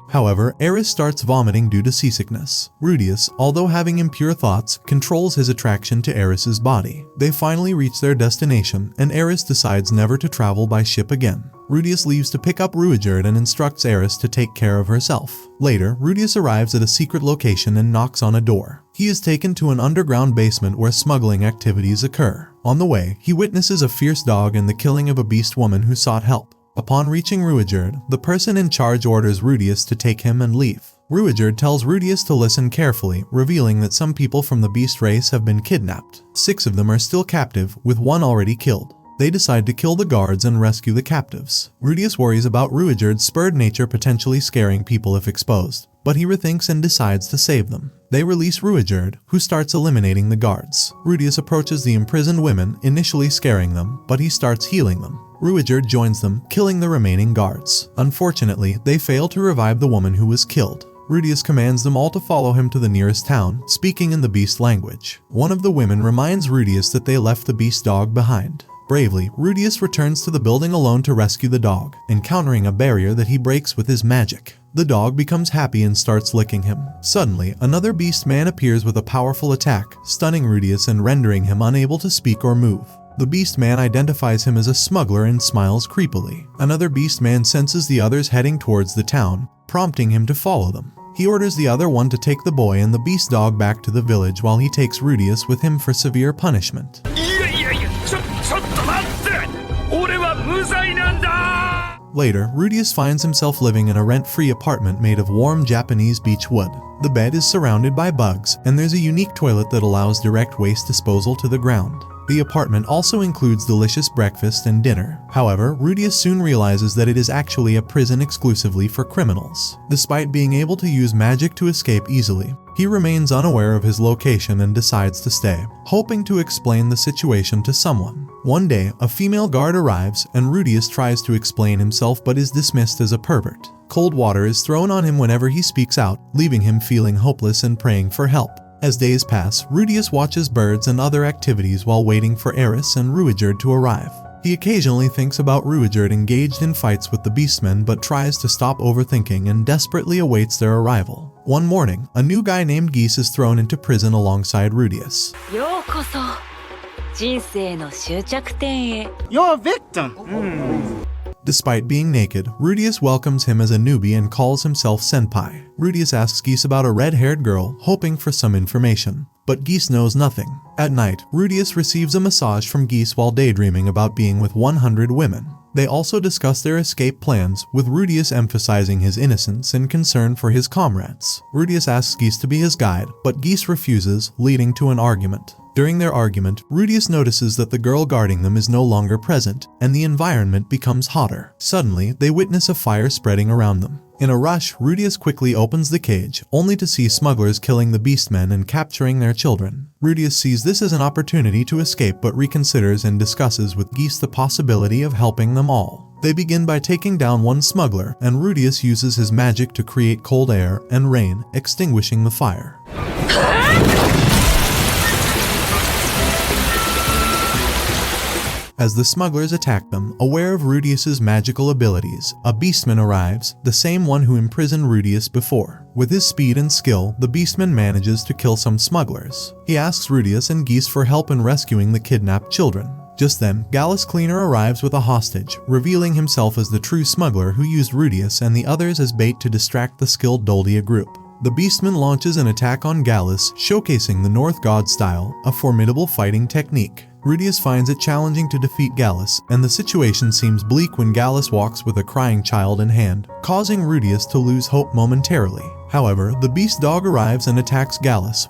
However, Eris starts vomiting due to seasickness. Rudius, although having impure thoughts, controls his attraction to Eris's body. They finally reach their destination, and Eris decides never to travel by ship again. Rudius leaves to pick up Ruijerd and instructs Eris to take care of herself. Later, Rudius arrives at a secret location and knocks on a door. He is taken to an underground basement where smuggling activities occur. On the way, he witnesses a fierce dog and the killing of a beast woman who sought help. Upon reaching Ruijerd, the person in charge orders Rudius to take him and leave. Ruijerd tells Rudius to listen carefully, revealing that some people from the beast race have been kidnapped. 6 of them are still captive, with 1 already killed. They decide to kill the guards and rescue the captives. Rudius worries about Ruijerd's spurred nature potentially scaring people if exposed, but he rethinks and decides to save them. They release Ruijerd, who starts eliminating the guards. Rudius approaches the imprisoned women, initially scaring them, but he starts healing them. Ruijerd joins them, killing the remaining guards. Unfortunately, they fail to revive the woman who was killed. Rudius commands them all to follow him to the nearest town, speaking in the beast language. One of the women reminds Rudius that they left the beast dog behind. Bravely, Rudius returns to the building alone to rescue the dog, encountering a barrier that he breaks with his magic. The dog becomes happy and starts licking him. Suddenly, another beast man appears with a powerful attack, stunning Rudius and rendering him unable to speak or move. The beast man identifies him as a smuggler and smiles creepily. Another beast man senses the others heading towards the town, prompting him to follow them. He orders the other one to take the boy and the beast dog back to the village while he takes Rudius with him for severe punishment. Later, Rudius finds himself living in a rent-free apartment made of warm Japanese beech wood. The bed is surrounded by bugs, and there's a unique toilet that allows direct waste disposal to the ground. The apartment also includes delicious breakfast and dinner. However, Rudius soon realizes that it is actually a prison exclusively for criminals. Despite being able to use magic to escape easily, he remains unaware of his location and decides to stay, hoping to explain the situation to someone. One day, a female guard arrives and Rudius tries to explain himself but is dismissed as a pervert. Cold water is thrown on him whenever he speaks out, leaving him feeling hopeless and praying for help. As days pass, Rudius watches birds and other activities while waiting for Eris and Ruijerd to arrive. He occasionally thinks about Ruijerd engaged in fights with the beastmen but tries to stop overthinking and desperately awaits their arrival. One morning, a new guy named Geese is thrown into prison alongside Rudius. You're a victim. Despite being naked, Rudius welcomes him as a newbie and calls himself Senpai. Rudius asks Geese about a red-haired girl, hoping for some information. But Geese knows nothing. At night, Rudius receives a massage from Geese while daydreaming about being with 100 women. They also discuss their escape plans, with Rudius emphasizing his innocence and concern for his comrades. Rudius asks Geese to be his guide, but Geese refuses, leading to an argument. During their argument, Rudius notices that the girl guarding them is no longer present, and the environment becomes hotter. Suddenly, they witness a fire spreading around them. In a rush, Rudius quickly opens the cage, only to see smugglers killing the beastmen and capturing their children. Rudius sees this as an opportunity to escape but reconsiders and discusses with Geese the possibility of helping them all. They begin by taking down one smuggler, and Rudius uses his magic to create cold air and rain, extinguishing the fire. As the smugglers attack them, aware of Rudius's magical abilities, a beastman arrives, the same one who imprisoned Rudius before. With his speed and skill, the beastman manages to kill some smugglers. He asks Rudius and Geese for help in rescuing the kidnapped children. Just then, Gallus Cleaner arrives with a hostage, revealing himself as the true smuggler who used Rudius and the others as bait to distract the skilled Doldia group. The beastman launches an attack on Gallus, showcasing the North God style, a formidable fighting technique. Rudius finds it challenging to defeat Gallus, and the situation seems bleak when Gallus walks with a crying child in hand, causing Rudius to lose hope momentarily. However, the beast dog arrives and attacks Gallus.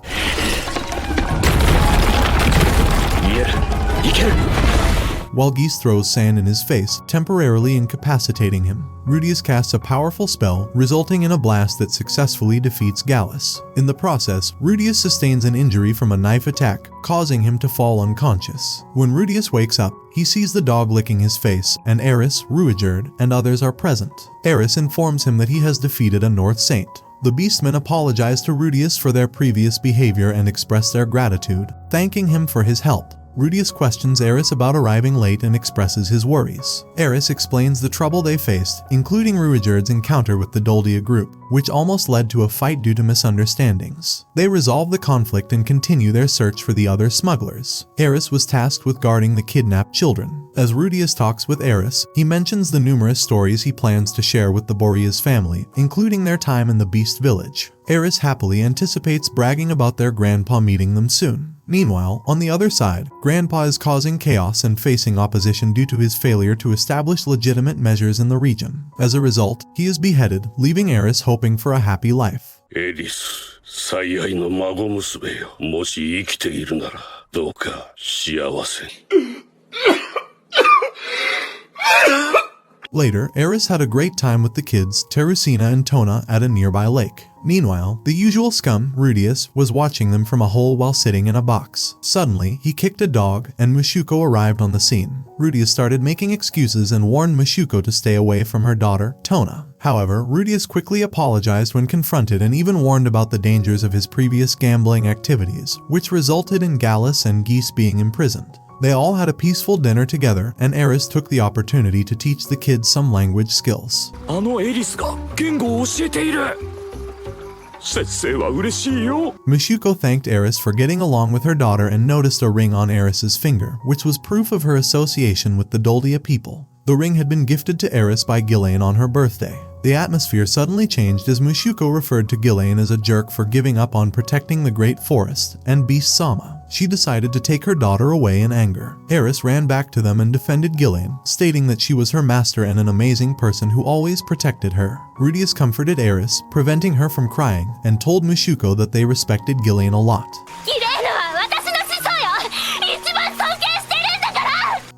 While Geese throws sand in his face, temporarily incapacitating him. Rudius casts a powerful spell, resulting in a blast that successfully defeats Gallus. In the process, Rudius sustains an injury from a knife attack, causing him to fall unconscious. When Rudius wakes up, he sees the dog licking his face, and Eris, Ruijerd, and others are present. Eris informs him that he has defeated a North Saint. The beastmen apologize to Rudius for their previous behavior and express their gratitude, thanking him for his help. Rudius questions Eris about arriving late and expresses his worries. Eris explains the trouble they faced, including Ruijerd's encounter with the Doldia group, which almost led to a fight due to misunderstandings. They resolve the conflict and continue their search for the other smugglers. Eris was tasked with guarding the kidnapped children. As Rudius talks with Eris, he mentions the numerous stories he plans to share with the Boreas family, including their time in the Beast Village. Eris happily anticipates bragging about their grandpa meeting them soon. Meanwhile, on the other side, Grandpa is causing chaos and facing opposition due to his failure to establish legitimate measures in the region. As a result, he is beheaded, leaving Eris hoping for a happy life. エリス、最愛の孫娘よ。もし生きているなら、どうか幸せに。Later, Eris had a great time with the kids, Terusina and Tona, at a nearby lake. Meanwhile, the usual scum, Rudius, was watching them from a hole while sitting in a box. Suddenly, he kicked a dog, and Mushuko arrived on the scene. Rudius started making excuses and warned Mushuko to stay away from her daughter, Tona. However, Rudius quickly apologized when confronted and even warned about the dangers of his previous gambling activities, which resulted in Gallus and Geese being imprisoned. They all had a peaceful dinner together, and Eris took the opportunity to teach the kids some language skills. エリスが言語を教えている。先生は嬉しいよ。 Mushuko thanked Eris for getting along with her daughter and noticed a ring on Eris's finger, which was proof of her association with the Doldia people. The ring had been gifted to Eris by Ghislaine on her birthday. The atmosphere suddenly changed as Mushuko referred to Ghislaine as a jerk for giving up on protecting the Great Forest and Beast Sama. She decided to take her daughter away in anger. Eris ran back to them and defended Ghislaine, stating that she was her master and an amazing person who always protected her. Rudius comforted Eris, preventing her from crying, and told Mushuko that they respected Ghislaine a lot.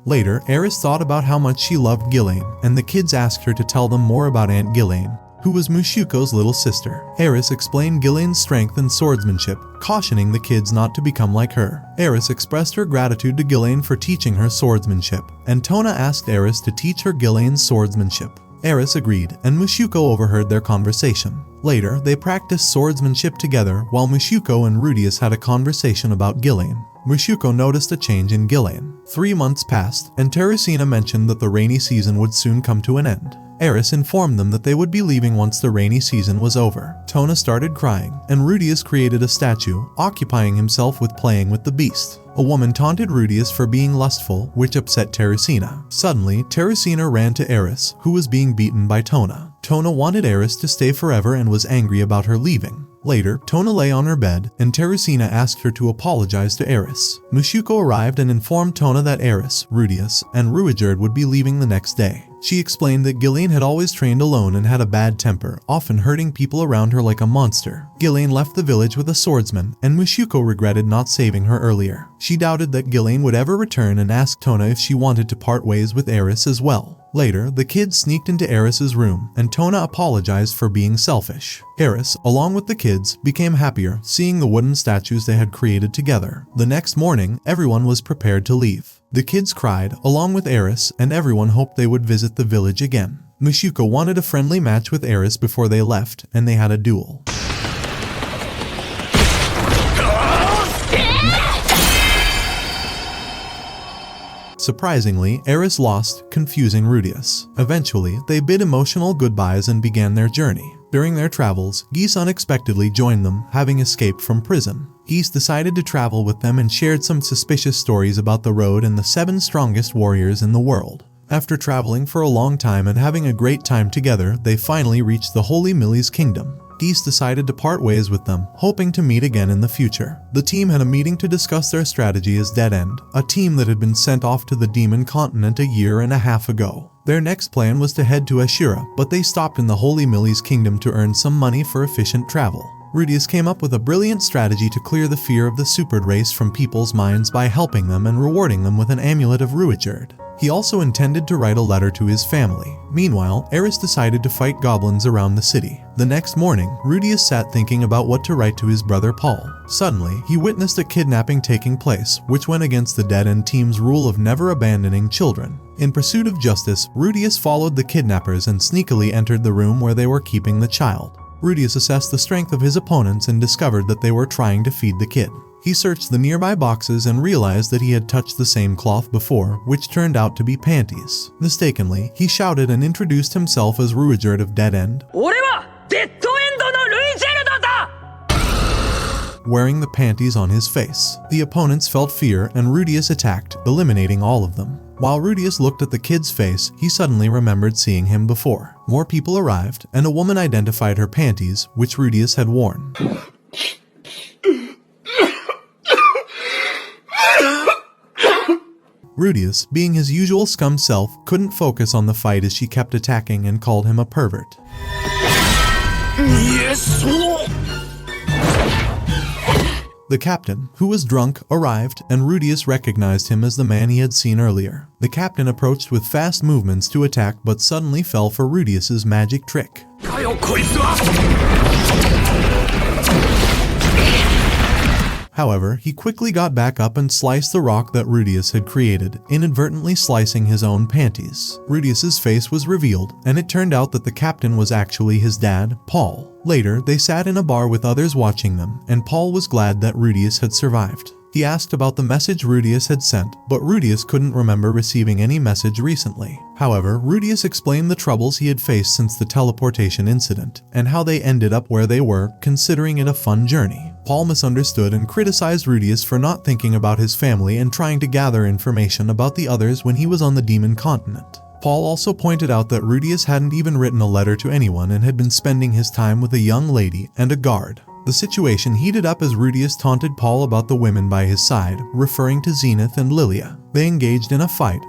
Later, Eris thought about how much she loved Ghislaine, and the kids asked her to tell them more about Aunt Ghislaine, who was Mushuko's little sister. Eris explained Ghislaine's strength and swordsmanship, cautioning the kids not to become like her. Eris expressed her gratitude to Ghislaine for teaching her swordsmanship, and Tona asked Eris to teach her Ghislaine's swordsmanship. Eris agreed, and Mushuko overheard their conversation. Later, they practiced swordsmanship together while Mushuko and Rudius had a conversation about Ghislaine. Mushuko noticed a change in Ghislaine. 3 months passed, and Terusina mentioned that the rainy season would soon come to an end. Eris informed them that they would be leaving once the rainy season was over. Tona started crying, and Rudius created a statue, occupying himself with playing with the beast. A woman taunted Rudius for being lustful, which upset Terusina. Suddenly, Terusina ran to Eris, who was being beaten by Tona. Tona wanted Eris to stay forever and was angry about her leaving. Later, Tona lay on her bed, and Terusina asked her to apologize to Eris. Mushuko arrived and informed Tona that Eris, Rudius, and Ruijerd would be leaving the next day. She explained that Ghislaine had always trained alone and had a bad temper, often hurting people around her like a monster. Ghislaine left the village with a swordsman, and Mushuko regretted not saving her earlier. She doubted that Ghislaine would ever return and asked Tona if she wanted to part ways with Eris as well. Later, the kids sneaked into Eris's room, and Tona apologized for being selfish. Eris, along with the kids, became happier seeing the wooden statues they had created together. The next morning, everyone was prepared to leave. The kids cried, along with Eris, and everyone hoped they would visit the village again. Mushuko wanted a friendly match with Eris before they left, and they had a duel. Surprisingly, Eris lost, confusing Rudius. Eventually, they bid emotional goodbyes and began their journey. During their travels, Geese unexpectedly joined them, having escaped from prison. Geese decided to travel with them and shared some suspicious stories about the road and the 7 strongest warriors in the world. After traveling for a long time and having a great time together, they finally reached the Holy Millie's kingdom. Geese decided to part ways with them, hoping to meet again in the future. The team had a meeting to discuss their strategy as Dead End, a team that had been sent off to the Demon Continent a year and a half ago. Their next plan was to head to Ashura, but they stopped in the Holy Millie's kingdom to earn some money for efficient travel. Rudius came up with a brilliant strategy to clear the fear of the Supered race from people's minds by helping them and rewarding them with an amulet of Ruijerd. He also intended to write a letter to his family. Meanwhile, Eris decided to fight goblins around the city. The next morning, Rudius sat thinking about what to write to his brother Paul. Suddenly, he witnessed a kidnapping taking place, which went against the Dead End team's rule of never abandoning children. In pursuit of justice, Rudius followed the kidnappers and sneakily entered the room where they were keeping the child. Rudius assessed the strength of his opponents and discovered that they were trying to feed the kid. He searched the nearby boxes and realized that he had touched the same cloth before, which turned out to be panties. Mistakenly, he shouted and introduced himself as Ruijerd of Dead End, wearing the panties on his face. The opponents felt fear and Rudius attacked, eliminating all of them. While Rudius looked at the kid's face, he suddenly remembered seeing him before. More people arrived, and a woman identified her panties, which Rudius had worn. Rudius, being his usual scum self, couldn't focus on the fight as she kept attacking and called him a pervert. The The captain, who was drunk, arrived, and Rudius recognized him as the man he had seen earlier. The captain approached with fast movements to attack but suddenly fell for Rudius's magic trick. However, he quickly got back up and sliced the rock that Rudius had created, inadvertently slicing his own panties. Rudius's face was revealed, and it turned out that the captain was actually his dad, Paul. Later, they sat in a bar with others watching them, and Paul was glad that Rudius had survived. He asked about the message Rudius had sent, but Rudius couldn't remember receiving any message recently. However, Rudius explained the troubles he had faced since the teleportation incident, and how they ended up where they were, considering it a fun journey. Paul misunderstood and criticized Rudius for not thinking about his family and trying to gather information about the others when he was on the demon continent. Paul also pointed out that Rudius hadn't even written a letter to anyone and had been spending his time with a young lady and a guard. The situation heated up as Rudius taunted Paul about the women by his side, referring to Zenith and Lilia. They engaged in a fight,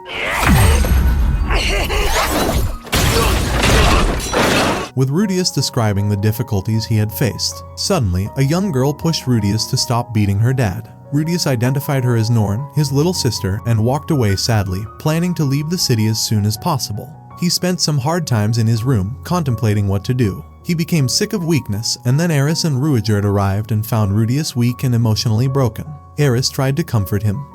with Rudius describing the difficulties he had faced. Suddenly, a young girl pushed Rudius to stop beating her dad. Rudius identified her as Norn, his little sister, and walked away sadly, planning to leave the city as soon as possible. He spent some hard times in his room, contemplating what to do. He became sick of weakness, and then Eris and Ruijerd arrived and found Rudius weak and emotionally broken. Eris tried to comfort him.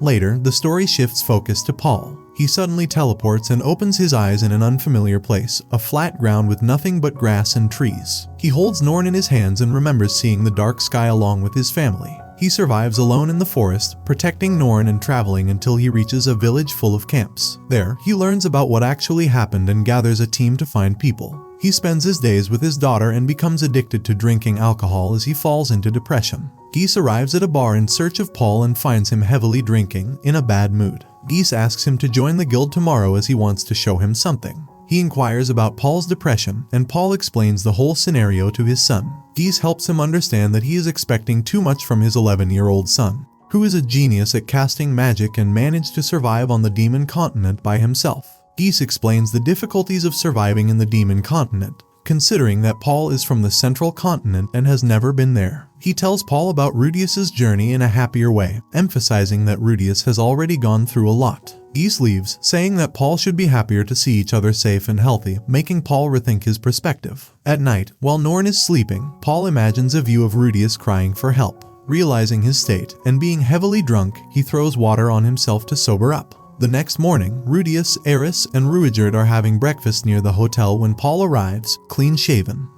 Later, the story shifts focus to Paul. He suddenly teleports and opens his eyes in an unfamiliar place, a flat ground with nothing but grass and trees. He holds Norn in his hands and remembers seeing the dark sky along with his family. He survives alone in the forest, protecting Norn and traveling until he reaches a village full of camps. There, he learns about what actually happened and gathers a team to find people. He spends his days with his daughter and becomes addicted to drinking alcohol as he falls into depression. Geese arrives at a bar in search of Paul and finds him heavily drinking, in a bad mood. Geese asks him to join the guild tomorrow as he wants to show him something. He inquires about Paul's depression, and Paul explains the whole scenario to his son. Geese helps him understand that he is expecting too much from his 11-year-old son, who is a genius at casting magic and managed to survive on the demon continent by himself. Geese explains the difficulties of surviving in the demon continent, considering that Paul is from the central continent and has never been there. He tells Paul about Rudius's journey in a happier way, emphasizing that Rudius has already gone through a lot. Geese leaves, saying that Paul should be happier to see each other safe and healthy, making Paul rethink his perspective. At night, while Norn is sleeping, Paul imagines a view of Rudius crying for help. Realizing his state, and being heavily drunk, he throws water on himself to sober up. The next morning, Rudius, Eris, and Ruijerd are having breakfast near the hotel when Paul arrives, clean-shaven.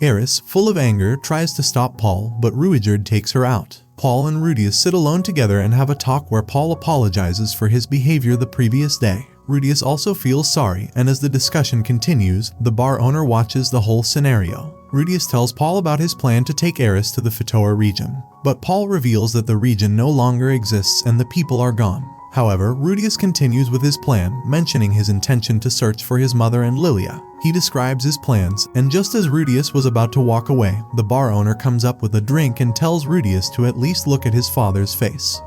Eris, full of anger, tries to stop Paul, but Ruijerd takes her out. Paul and Rudius sit alone together and have a talk where Paul apologizes for his behavior the previous day. Rudius also feels sorry, and as the discussion continues, the bar owner watches the whole scenario. Rudius tells Paul about his plan to take Eris to the Fatoa region, but Paul reveals that the region no longer exists and the people are gone. However, Rudius continues with his plan, mentioning his intention to search for his mother and Lilia. He describes his plans, and just as Rudius was about to walk away, the bar owner comes up with a drink and tells Rudius to at least look at his father's face.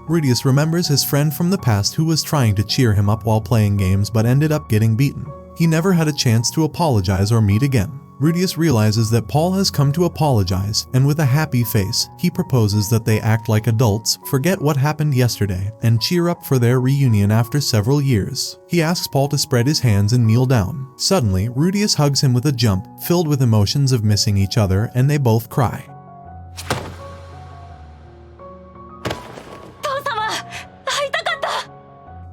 Rudius remembers his friend from the past who was trying to cheer him up while playing games but ended up getting beaten. He never had a chance to apologize or meet again. Rudius realizes that Paul has come to apologize, and with a happy face, he proposes that they act like adults, forget what happened yesterday, and cheer up for their reunion after several years. He asks Paul to spread his hands and kneel down. Suddenly, Rudius hugs him with a jump, filled with emotions of missing each other, and they both cry.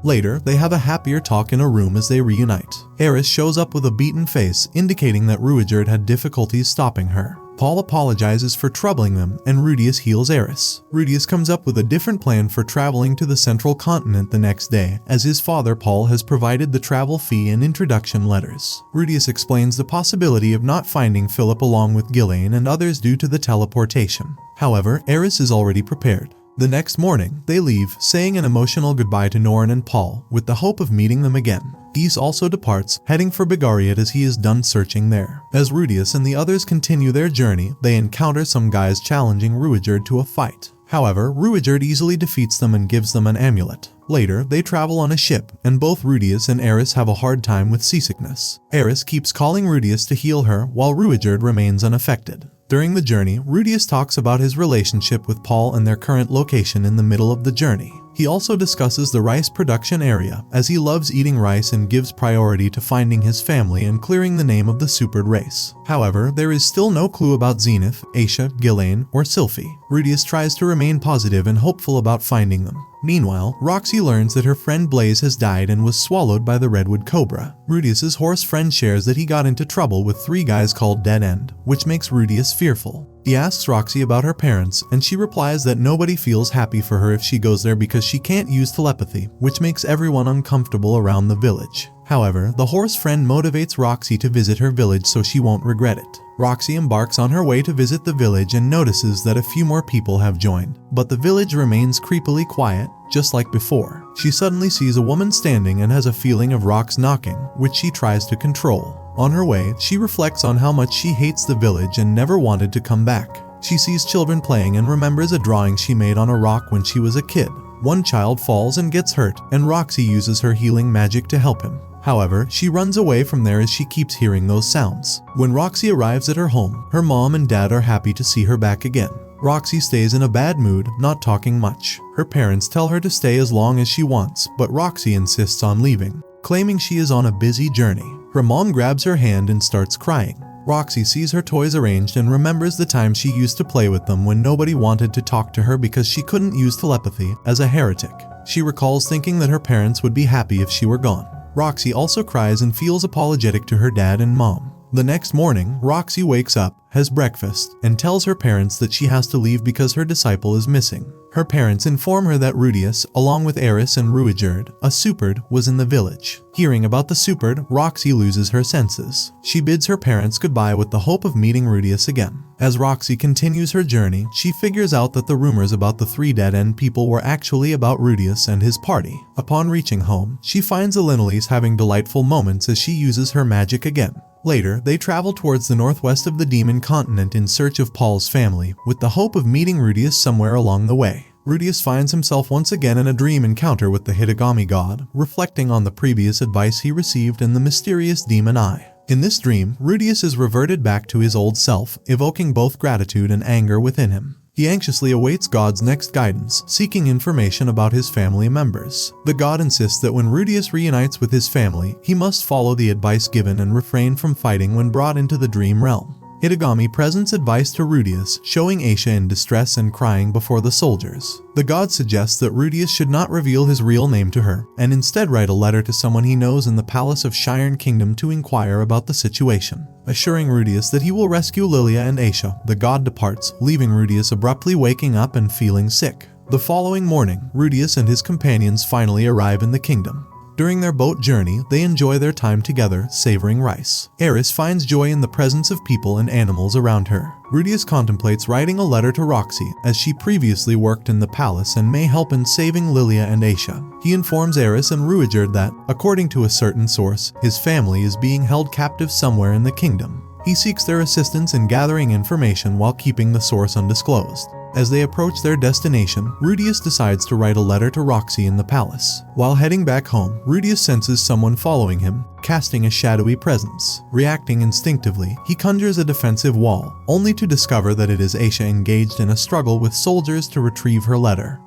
Later, they have a happier talk in a room as they reunite. Eris shows up with a beaten face, indicating that Ruijerd had difficulties stopping her. Paul apologizes for troubling them, and Rudius heals Eris. Rudius comes up with a different plan for traveling to the central continent the next day, as his father Paul has provided the travel fee and introduction letters. Rudius explains the possibility of not finding Philip along with Ghislaine and others due to the teleportation. However, Eris is already prepared. The next morning, they leave, saying an emotional goodbye to Norn and Paul, with the hope of meeting them again. Geese also departs, heading for Bullied as he is done searching there. As Rudius and the others continue their journey, they encounter some guys challenging Ruijerd to a fight. However, Ruijerd easily defeats them and gives them an amulet. Later, they travel on a ship, and both Rudius and Eris have a hard time with seasickness. Eris keeps calling Rudius to heal her, while Ruijerd remains unaffected. During the journey, Rudius talks about his relationship with Paul and their current location in the middle of the journey. He also discusses the rice production area, as he loves eating rice and gives priority to finding his family and clearing the name of the supered race. However, there is still no clue about Zenith, Aisha, Ghislaine, or Sylphy. Rudius tries to remain positive and hopeful about finding them. Meanwhile, Roxy learns that her friend Blaze has died and was swallowed by the redwood cobra. Rudius's horse friend shares that he got into trouble with 3 guys called Dead End, which makes Rudius fearful. He asks Roxy about her parents, and she replies that nobody feels happy for her if she goes there because she can't use telepathy, which makes everyone uncomfortable around the village. However, the horse friend motivates Roxy to visit her village so she won't regret it. Roxy embarks on her way to visit the village and notices that a few more people have joined. But the village remains creepily quiet, just like before. She suddenly sees a woman standing and has a feeling of rocks knocking, which she tries to control. On her way, she reflects on how much she hates the village and never wanted to come back. She sees children playing and remembers a drawing she made on a rock when she was a kid. One child falls and gets hurt, and Roxy uses her healing magic to help him. However, she runs away from there as she keeps hearing those sounds. When Roxy arrives at her home, her mom and dad are happy to see her back again. Roxy stays in a bad mood, not talking much. Her parents tell her to stay as long as she wants, but Roxy insists on leaving, claiming she is on a busy journey. Her mom grabs her hand and starts crying. Roxy sees her toys arranged and remembers the time she used to play with them when nobody wanted to talk to her because she couldn't use telepathy as a heretic. She recalls thinking that her parents would be happy if she were gone. Roxy also cries and feels apologetic to her dad and mom. The next morning, Roxy wakes up, has breakfast, and tells her parents that she has to leave because her disciple is missing. Her parents inform her that Rudius, along with Eris and Ruijerd, a supered, was in the village. Hearing about the supered, Roxy loses her senses. She bids her parents goodbye with the hope of meeting Rudius again. As Roxy continues her journey, she figures out that the rumors about the 3 dead-end people were actually about Rudius and his party. Upon reaching home, she finds Alinalise having delightful moments as she uses her magic again. Later, they travel towards the northwest of the demon continent in search of Paul's family, with the hope of meeting Rudius somewhere along the way. Rudius finds himself once again in a dream encounter with the Hitagami god, reflecting on the previous advice he received in the mysterious demon eye. In this dream, Rudius is reverted back to his old self, evoking both gratitude and anger within him. He anxiously awaits God's next guidance, seeking information about his family members. The god insists that when Rudius reunites with his family, he must follow the advice given and refrain from fighting when brought into the dream realm. Hitagami presents advice to Rudius, showing Aisha in distress and crying before the soldiers. The god suggests that Rudius should not reveal his real name to her, and instead write a letter to someone he knows in the palace of Shiren Kingdom to inquire about the situation. Assuring Rudius that he will rescue Lilia and Aisha, the god departs, leaving Rudius abruptly waking up and feeling sick. The following morning, Rudius and his companions finally arrive in the kingdom. During their boat journey, they enjoy their time together, savoring rice. Eris finds joy in the presence of people and animals around her. Rudius contemplates writing a letter to Roxy, as she previously worked in the palace and may help in saving Lilia and Aisha. He informs Eris and Ruijerd that, according to a certain source, his family is being held captive somewhere in the kingdom. He seeks their assistance in gathering information while keeping the source undisclosed. As they approach their destination, Rudius decides to write a letter to Roxy in the palace. While heading back home, Rudius senses someone following him, casting a shadowy presence. Reacting instinctively, he conjures a defensive wall, only to discover that it is Aisha engaged in a struggle with soldiers to retrieve her letter.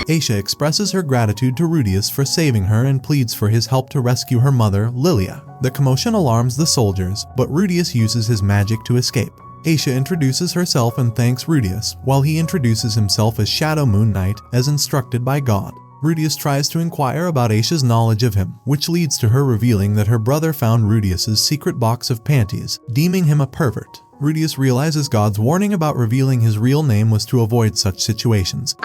Aisha expresses her gratitude to Rudius for saving her and pleads for his help to rescue her mother, Lilia. The commotion alarms the soldiers, but Rudius uses his magic to escape. Aisha introduces herself and thanks Rudius, while he introduces himself as Shadow Moon Knight, as instructed by God. Rudius tries to inquire about Aisha's knowledge of him, which leads to her revealing that her brother found Rudius's secret box of panties, deeming him a pervert. Rudius realizes God's warning about revealing his real name was to avoid such situations.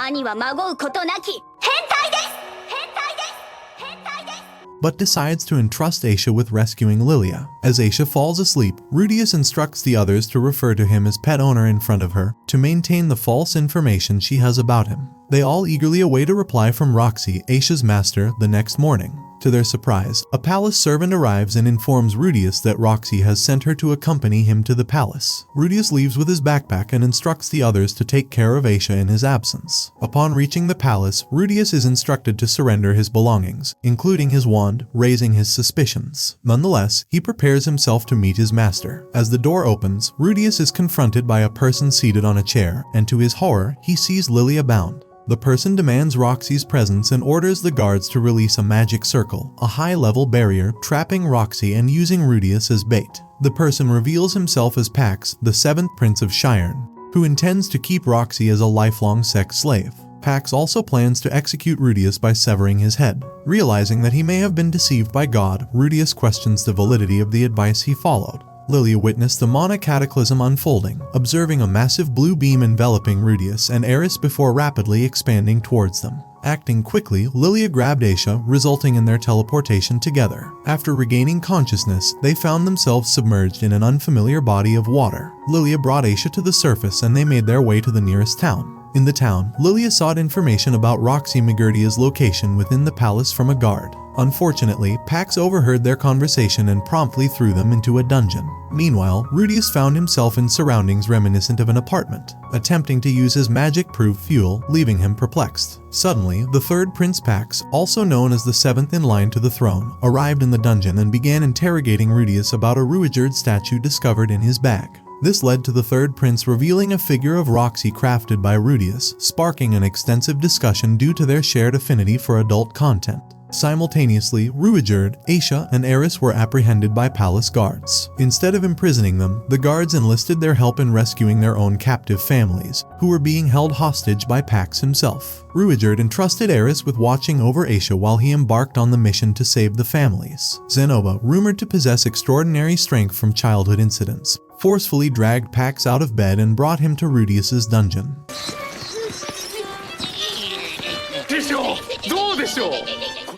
but decides to entrust Aisha with rescuing Lilia. As Aisha falls asleep, Rudius instructs the others to refer to him as pet owner in front of her to maintain the false information she has about him. They all eagerly await a reply from Roxy, Aisha's master, the next morning. To their surprise, a palace servant arrives and informs Rudius that Roxy has sent her to accompany him to the palace. Rudius leaves with his backpack and instructs the others to take care of Aisha in his absence. Upon reaching the palace, Rudius is instructed to surrender his belongings, including his wand, raising his suspicions. Nonetheless, he prepares himself to meet his master. As the door opens, Rudius is confronted by a person seated on a chair, and to his horror, he sees Lilia bound. The person demands Roxy's presence and orders the guards to release a magic circle, a high-level barrier, trapping Roxy and using Rudius as bait. The person reveals himself as Pax, the 7th Prince of Shirn, who intends to keep Roxy as a lifelong sex slave. Pax also plans to execute Rudius by severing his head. Realizing that he may have been deceived by God, Rudius questions the validity of the advice he followed. Lilia witnessed the Mana cataclysm unfolding, observing a massive blue beam enveloping Rudius and Eris before rapidly expanding towards them. Acting quickly, Lilia grabbed Aisha, resulting in their teleportation together. After regaining consciousness, they found themselves submerged in an unfamiliar body of water. Lilia brought Aisha to the surface and they made their way to the nearest town. In the town, Lilia sought information about Roxy Magurdia's location within the palace from a guard. Unfortunately, Pax overheard their conversation and promptly threw them into a dungeon. Meanwhile, Rudius found himself in surroundings reminiscent of an apartment, attempting to use his magic-proof fuel, leaving him perplexed. Suddenly, the 3rd Prince Pax, also known as the 7th in line to the throne, arrived in the dungeon and began interrogating Rudius about a Ruijerd statue discovered in his bag. This led to the 3rd Prince revealing a figure of Roxy crafted by Rudius, sparking an extensive discussion due to their shared affinity for adult content. Simultaneously, Ruijerd, Aisha, and Eris were apprehended by palace guards. Instead of imprisoning them, the guards enlisted their help in rescuing their own captive families, who were being held hostage by Pax himself. Ruijerd entrusted Eris with watching over Aisha while he embarked on the mission to save the families. Zenoba, rumored to possess extraordinary strength from childhood incidents, forcefully dragged Pax out of bed and brought him to Rudius's dungeon.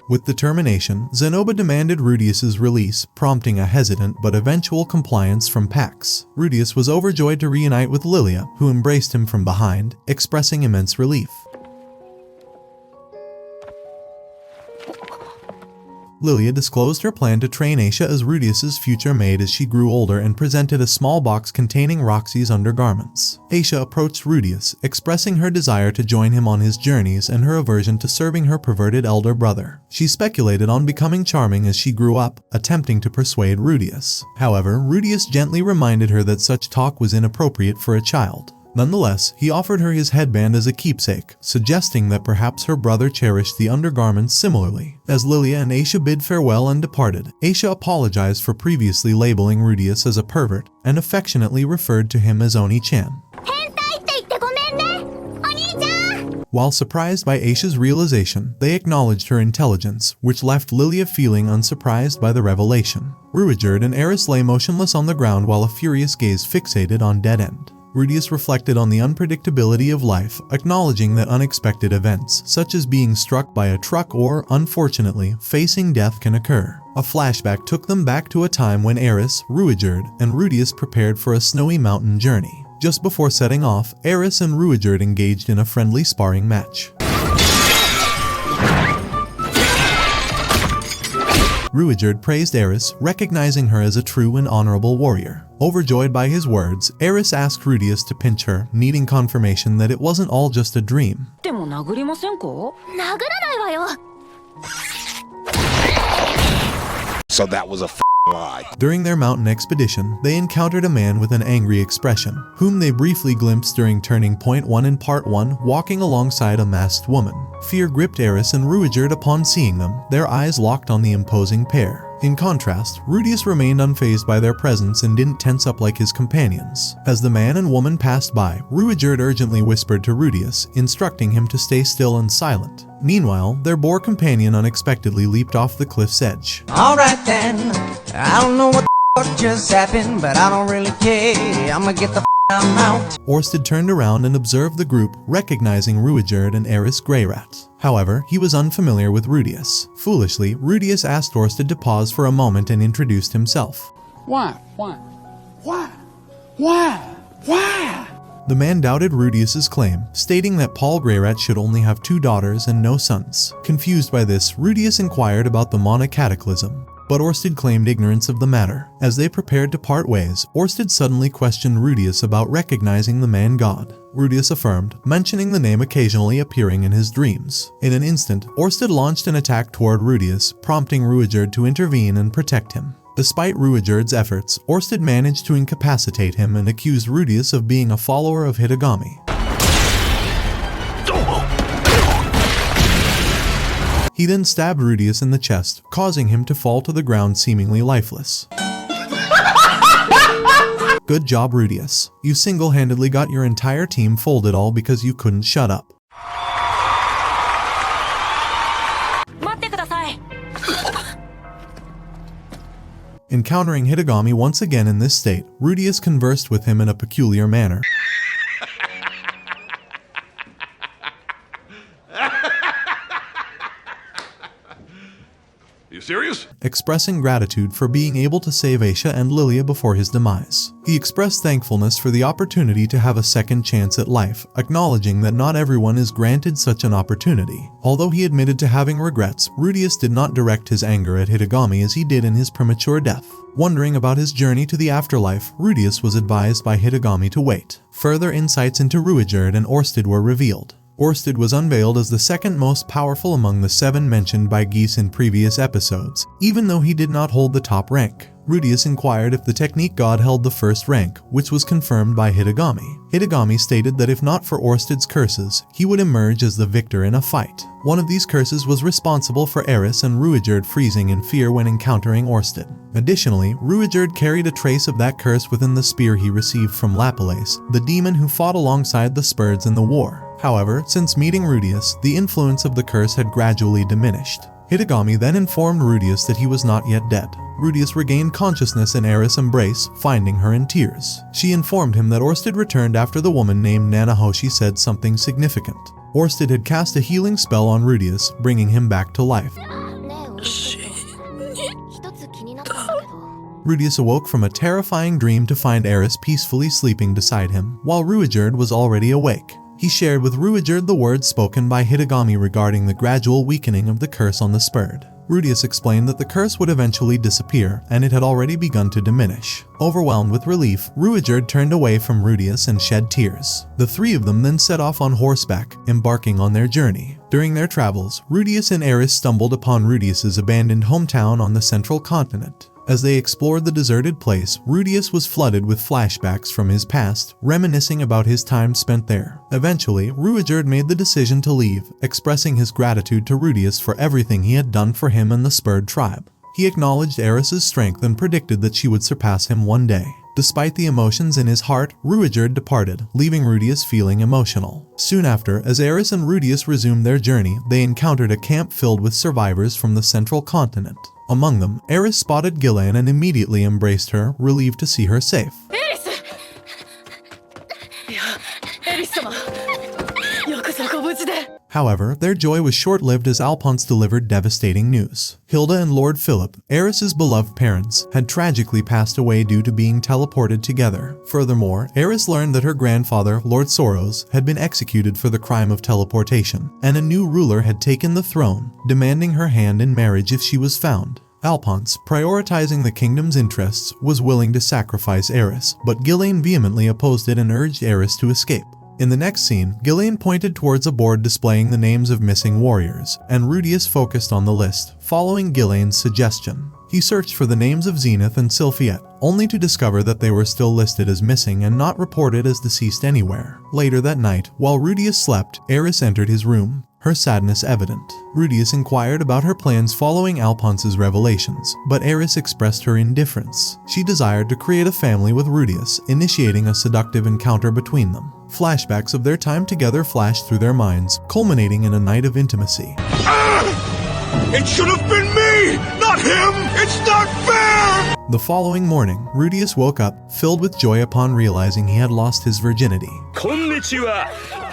With determination, Zenoba demanded Rudius's release, prompting a hesitant but eventual compliance from Pax. Rudius was overjoyed to reunite with Lilia, who embraced him from behind, expressing immense relief. Lilia disclosed her plan to train Aisha as Rudius's future maid as she grew older and presented a small box containing Roxy's undergarments. Aisha approached Rudius, expressing her desire to join him on his journeys and her aversion to serving her perverted elder brother. She speculated on becoming charming as she grew up, attempting to persuade Rudius. However, Rudius gently reminded her that such talk was inappropriate for a child. Nonetheless, he offered her his headband as a keepsake, suggesting that perhaps her brother cherished the undergarments similarly. As Lilia and Aisha bid farewell and departed, Aisha apologized for previously labeling Rudius as a pervert and affectionately referred to him as Oni-chan. While surprised by Aisha's realization, they acknowledged her intelligence, which left Lilia feeling unsurprised by the revelation. Ruijerd and Eris lay motionless on the ground while a furious gaze fixated on Dead End. Rudius reflected on the unpredictability of life, acknowledging that unexpected events, such as being struck by a truck or, unfortunately, facing death can occur. A flashback took them back to a time when Eris, Ruijerd, and Rudius prepared for a snowy mountain journey. Just before setting off, Eris and Ruijerd engaged in a friendly sparring match. Ruijerd praised Eris, recognizing her as a true and honorable warrior. Overjoyed by his words, Eris asked Rudius to pinch her, needing confirmation that it wasn't all just a dream. So that was a lie. During their mountain expedition, they encountered a man with an angry expression, whom they briefly glimpsed during Turning Point 1 in Part 1, walking alongside a masked woman. Fear gripped Eris and Ruijerd upon seeing them, their eyes locked on the imposing pair. In contrast, Rudius remained unfazed by their presence and didn't tense up like his companions. As the man and woman passed by, Ruijerd urgently whispered to Rudius, instructing him to stay still and silent. Meanwhile, their boar companion unexpectedly leaped off the cliff's edge. Alright then, I don't know what the fuck just happened, but I don't really care. I'ma get the out. Orsted turned around and observed the group, recognizing Ruijerd and Eris Greyrat. However, he was unfamiliar with Rudius. Foolishly, Rudius asked Orsted to pause for a moment and introduced himself. Why? The man doubted Rudius's claim, stating that Paul Greyrat should only have 2 daughters and no sons. Confused by this, Rudius inquired about the Mona cataclysm, but Orsted claimed ignorance of the matter. As they prepared to part ways, Orsted suddenly questioned Rudius about recognizing the man-god. Rudius affirmed, mentioning the name occasionally appearing in his dreams. In an instant, Orsted launched an attack toward Rudius, prompting Ruijerd to intervene and protect him. Despite Ruijerd's efforts, Orsted managed to incapacitate him and accused Rudius of being a follower of Hitagami. He then stabbed Rudius in the chest, causing him to fall to the ground seemingly lifeless. Good job, Rudius. You single-handedly got your entire team folded all because you couldn't shut up. Encountering Hitagami once again in this state, Rudius conversed with him in a peculiar manner. You serious? Expressing gratitude for being able to save Aisha and Lilia before his demise. He expressed thankfulness for the opportunity to have a second chance at life, acknowledging that not everyone is granted such an opportunity. Although he admitted to having regrets, Rudius did not direct his anger at Hitagami as he did in his premature death. Wondering about his journey to the afterlife, Rudius was advised by Hitagami to wait. Further insights into Ruijerd and Orsted were revealed. Orsted was unveiled as the second most powerful among the 7 mentioned by Geese in previous episodes, even though he did not hold the top rank. Rudius inquired if the technique god held the first rank, which was confirmed by Hitagami. Hitagami stated that if not for Orsted's curses, he would emerge as the victor in a fight. One of these curses was responsible for Eris and Ruijerd freezing in fear when encountering Orsted. Additionally, Ruijerd carried a trace of that curse within the spear he received from Lapalace, the demon who fought alongside the Spurds in the war. However, since meeting Rudius, the influence of the curse had gradually diminished. Hitagami then informed Rudius that he was not yet dead. Rudius regained consciousness in Eris' embrace, finding her in tears. She informed him that Orsted returned after the woman named Nanahoshi said something significant. Orsted had cast a healing spell on Rudius, bringing him back to life. Rudius awoke from a terrifying dream to find Eris peacefully sleeping beside him, while Ruijerd was already awake. He shared with Ruijerd the words spoken by Hitagami regarding the gradual weakening of the curse on the Spurd. Rudius explained that the curse would eventually disappear, and it had already begun to diminish. Overwhelmed with relief, Ruijerd turned away from Rudius and shed tears. The 3 of them then set off on horseback, embarking on their journey. During their travels, Rudius and Eris stumbled upon Rudius's abandoned hometown on the central continent. As they explored the deserted place, Rudius was flooded with flashbacks from his past, reminiscing about his time spent there. Eventually, Ruijerd made the decision to leave, expressing his gratitude to Rudius for everything he had done for him and the Spurd tribe. He acknowledged Eris' strength and predicted that she would surpass him one day. Despite the emotions in his heart, Ruijerd departed, leaving Rudius feeling emotional. Soon after, as Eris and Rudius resumed their journey, they encountered a camp filled with survivors from the central continent. Among them, Eris spotted Gillian and immediately embraced her, relieved to see her safe. However, their joy was short-lived as Alphonse delivered devastating news. Hilda and Lord Philip, Eris's beloved parents, had tragically passed away due to being teleported together. Furthermore, Eris learned that her grandfather, Lord Soros, had been executed for the crime of teleportation, and a new ruler had taken the throne, demanding her hand in marriage if she was found. Alphonse, prioritizing the kingdom's interests, was willing to sacrifice Eris, but Gillian vehemently opposed it and urged Eris to escape. In the next scene, Gillian pointed towards a board displaying the names of missing warriors, and Rudius focused on the list, following Gillian's suggestion. He searched for the names of Zenith and Sylphiette, only to discover that they were still listed as missing and not reported as deceased anywhere. Later that night, while Rudius slept, Eris entered his room, her sadness evident. Rudius inquired about her plans following Alphonse's revelations, but Eris expressed her indifference. She desired to create a family with Rudius, initiating a seductive encounter between them. Flashbacks of their time together flashed through their minds, culminating in a night of intimacy. It should have been me, not him! It's not fair! The following morning, Rudius woke up, filled with joy upon realizing he had lost his virginity. こんにちは。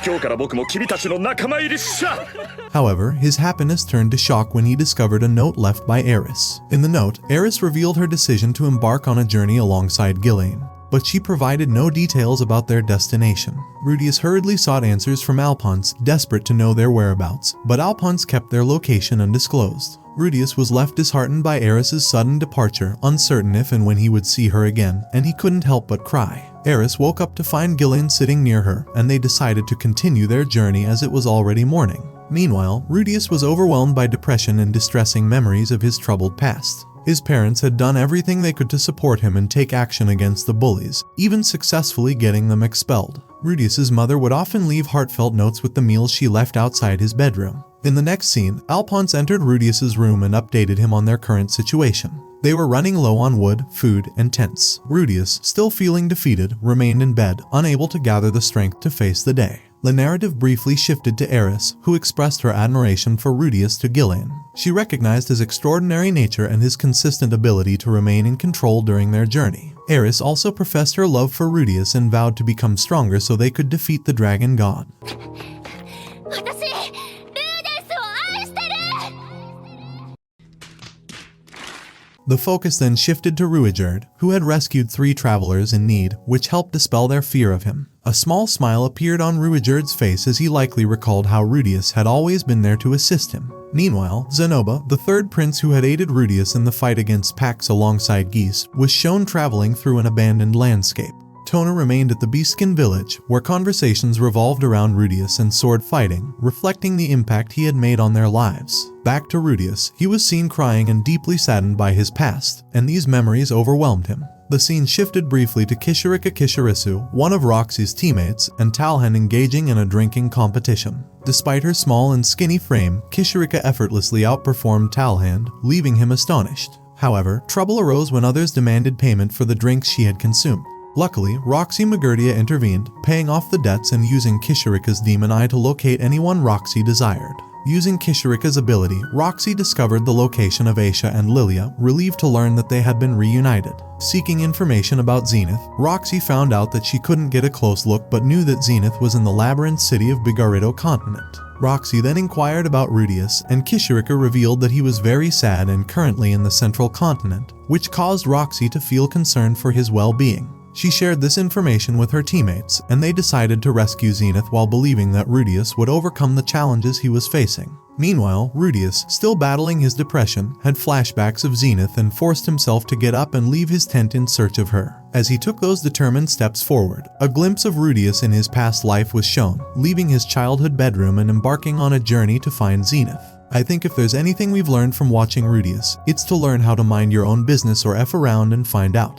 今日から僕も君たちの仲間入りした。 However, his happiness turned to shock when he discovered a note left by Eris. In the note, Eris revealed her decision to embark on a journey alongside Gillian, but she provided no details about their destination. Rudius hurriedly sought answers from Alphonse, desperate to know their whereabouts, but Alphonse kept their location undisclosed. Rudius was left disheartened by Eris's sudden departure, uncertain if and when he would see her again, and he couldn't help but cry. Eris woke up to find Gillian sitting near her, and they decided to continue their journey as it was already morning. Meanwhile, Rudius was overwhelmed by depression and distressing memories of his troubled past. His parents had done everything they could to support him and take action against the bullies, even successfully getting them expelled. Rudius's mother would often leave heartfelt notes with the meals she left outside his bedroom. In the next scene, Alphonse entered Rudius's room and updated him on their current situation. They were running low on wood, food, and tents. Rudius, still feeling defeated, remained in bed, unable to gather the strength to face the day. The narrative briefly shifted to Eris, who expressed her admiration for Rudius to Gillian. She recognized his extraordinary nature and his consistent ability to remain in control during their journey. Eris also professed her love for Rudius and vowed to become stronger so they could defeat the dragon god. The focus then shifted to Ruijerd, who had rescued 3 travelers in need, which helped dispel their fear of him. A small smile appeared on Ruijerd's face as he likely recalled how Rudius had always been there to assist him. Meanwhile, Zenoba, the 3rd prince who had aided Rudius in the fight against Pax alongside Geese, was shown traveling through an abandoned landscape. Tona remained at the Beastskin village, where conversations revolved around Rudius and sword fighting, reflecting the impact he had made on their lives. Back to Rudius, he was seen crying and deeply saddened by his past, and these memories overwhelmed him. The scene shifted briefly to Kishirika Kishirisu, one of Roxy's teammates, and Talhan engaging in a drinking competition. Despite her small and skinny frame, Kishirika effortlessly outperformed Talhan, leaving him astonished. However, trouble arose when others demanded payment for the drinks she had consumed. Luckily, Roxy Magurdia intervened, paying off the debts and using Kishirika's demon eye to locate anyone Roxy desired. Using Kishirika's ability, Roxy discovered the location of Aisha and Lilia, relieved to learn that they had been reunited. Seeking information about Zenith, Roxy found out that she couldn't get a close look but knew that Zenith was in the labyrinth city of Bigarito continent. Roxy then inquired about Rudius, and Kishirika revealed that he was very sad and currently in the central continent, which caused Roxy to feel concerned for his well-being. She shared this information with her teammates, and they decided to rescue Zenith while believing that Rudius would overcome the challenges he was facing. Meanwhile, Rudius, still battling his depression, had flashbacks of Zenith and forced himself to get up and leave his tent in search of her. As he took those determined steps forward, a glimpse of Rudius in his past life was shown, leaving his childhood bedroom and embarking on a journey to find Zenith. I think if there's anything we've learned from watching Rudius, it's to learn how to mind your own business or F around and find out.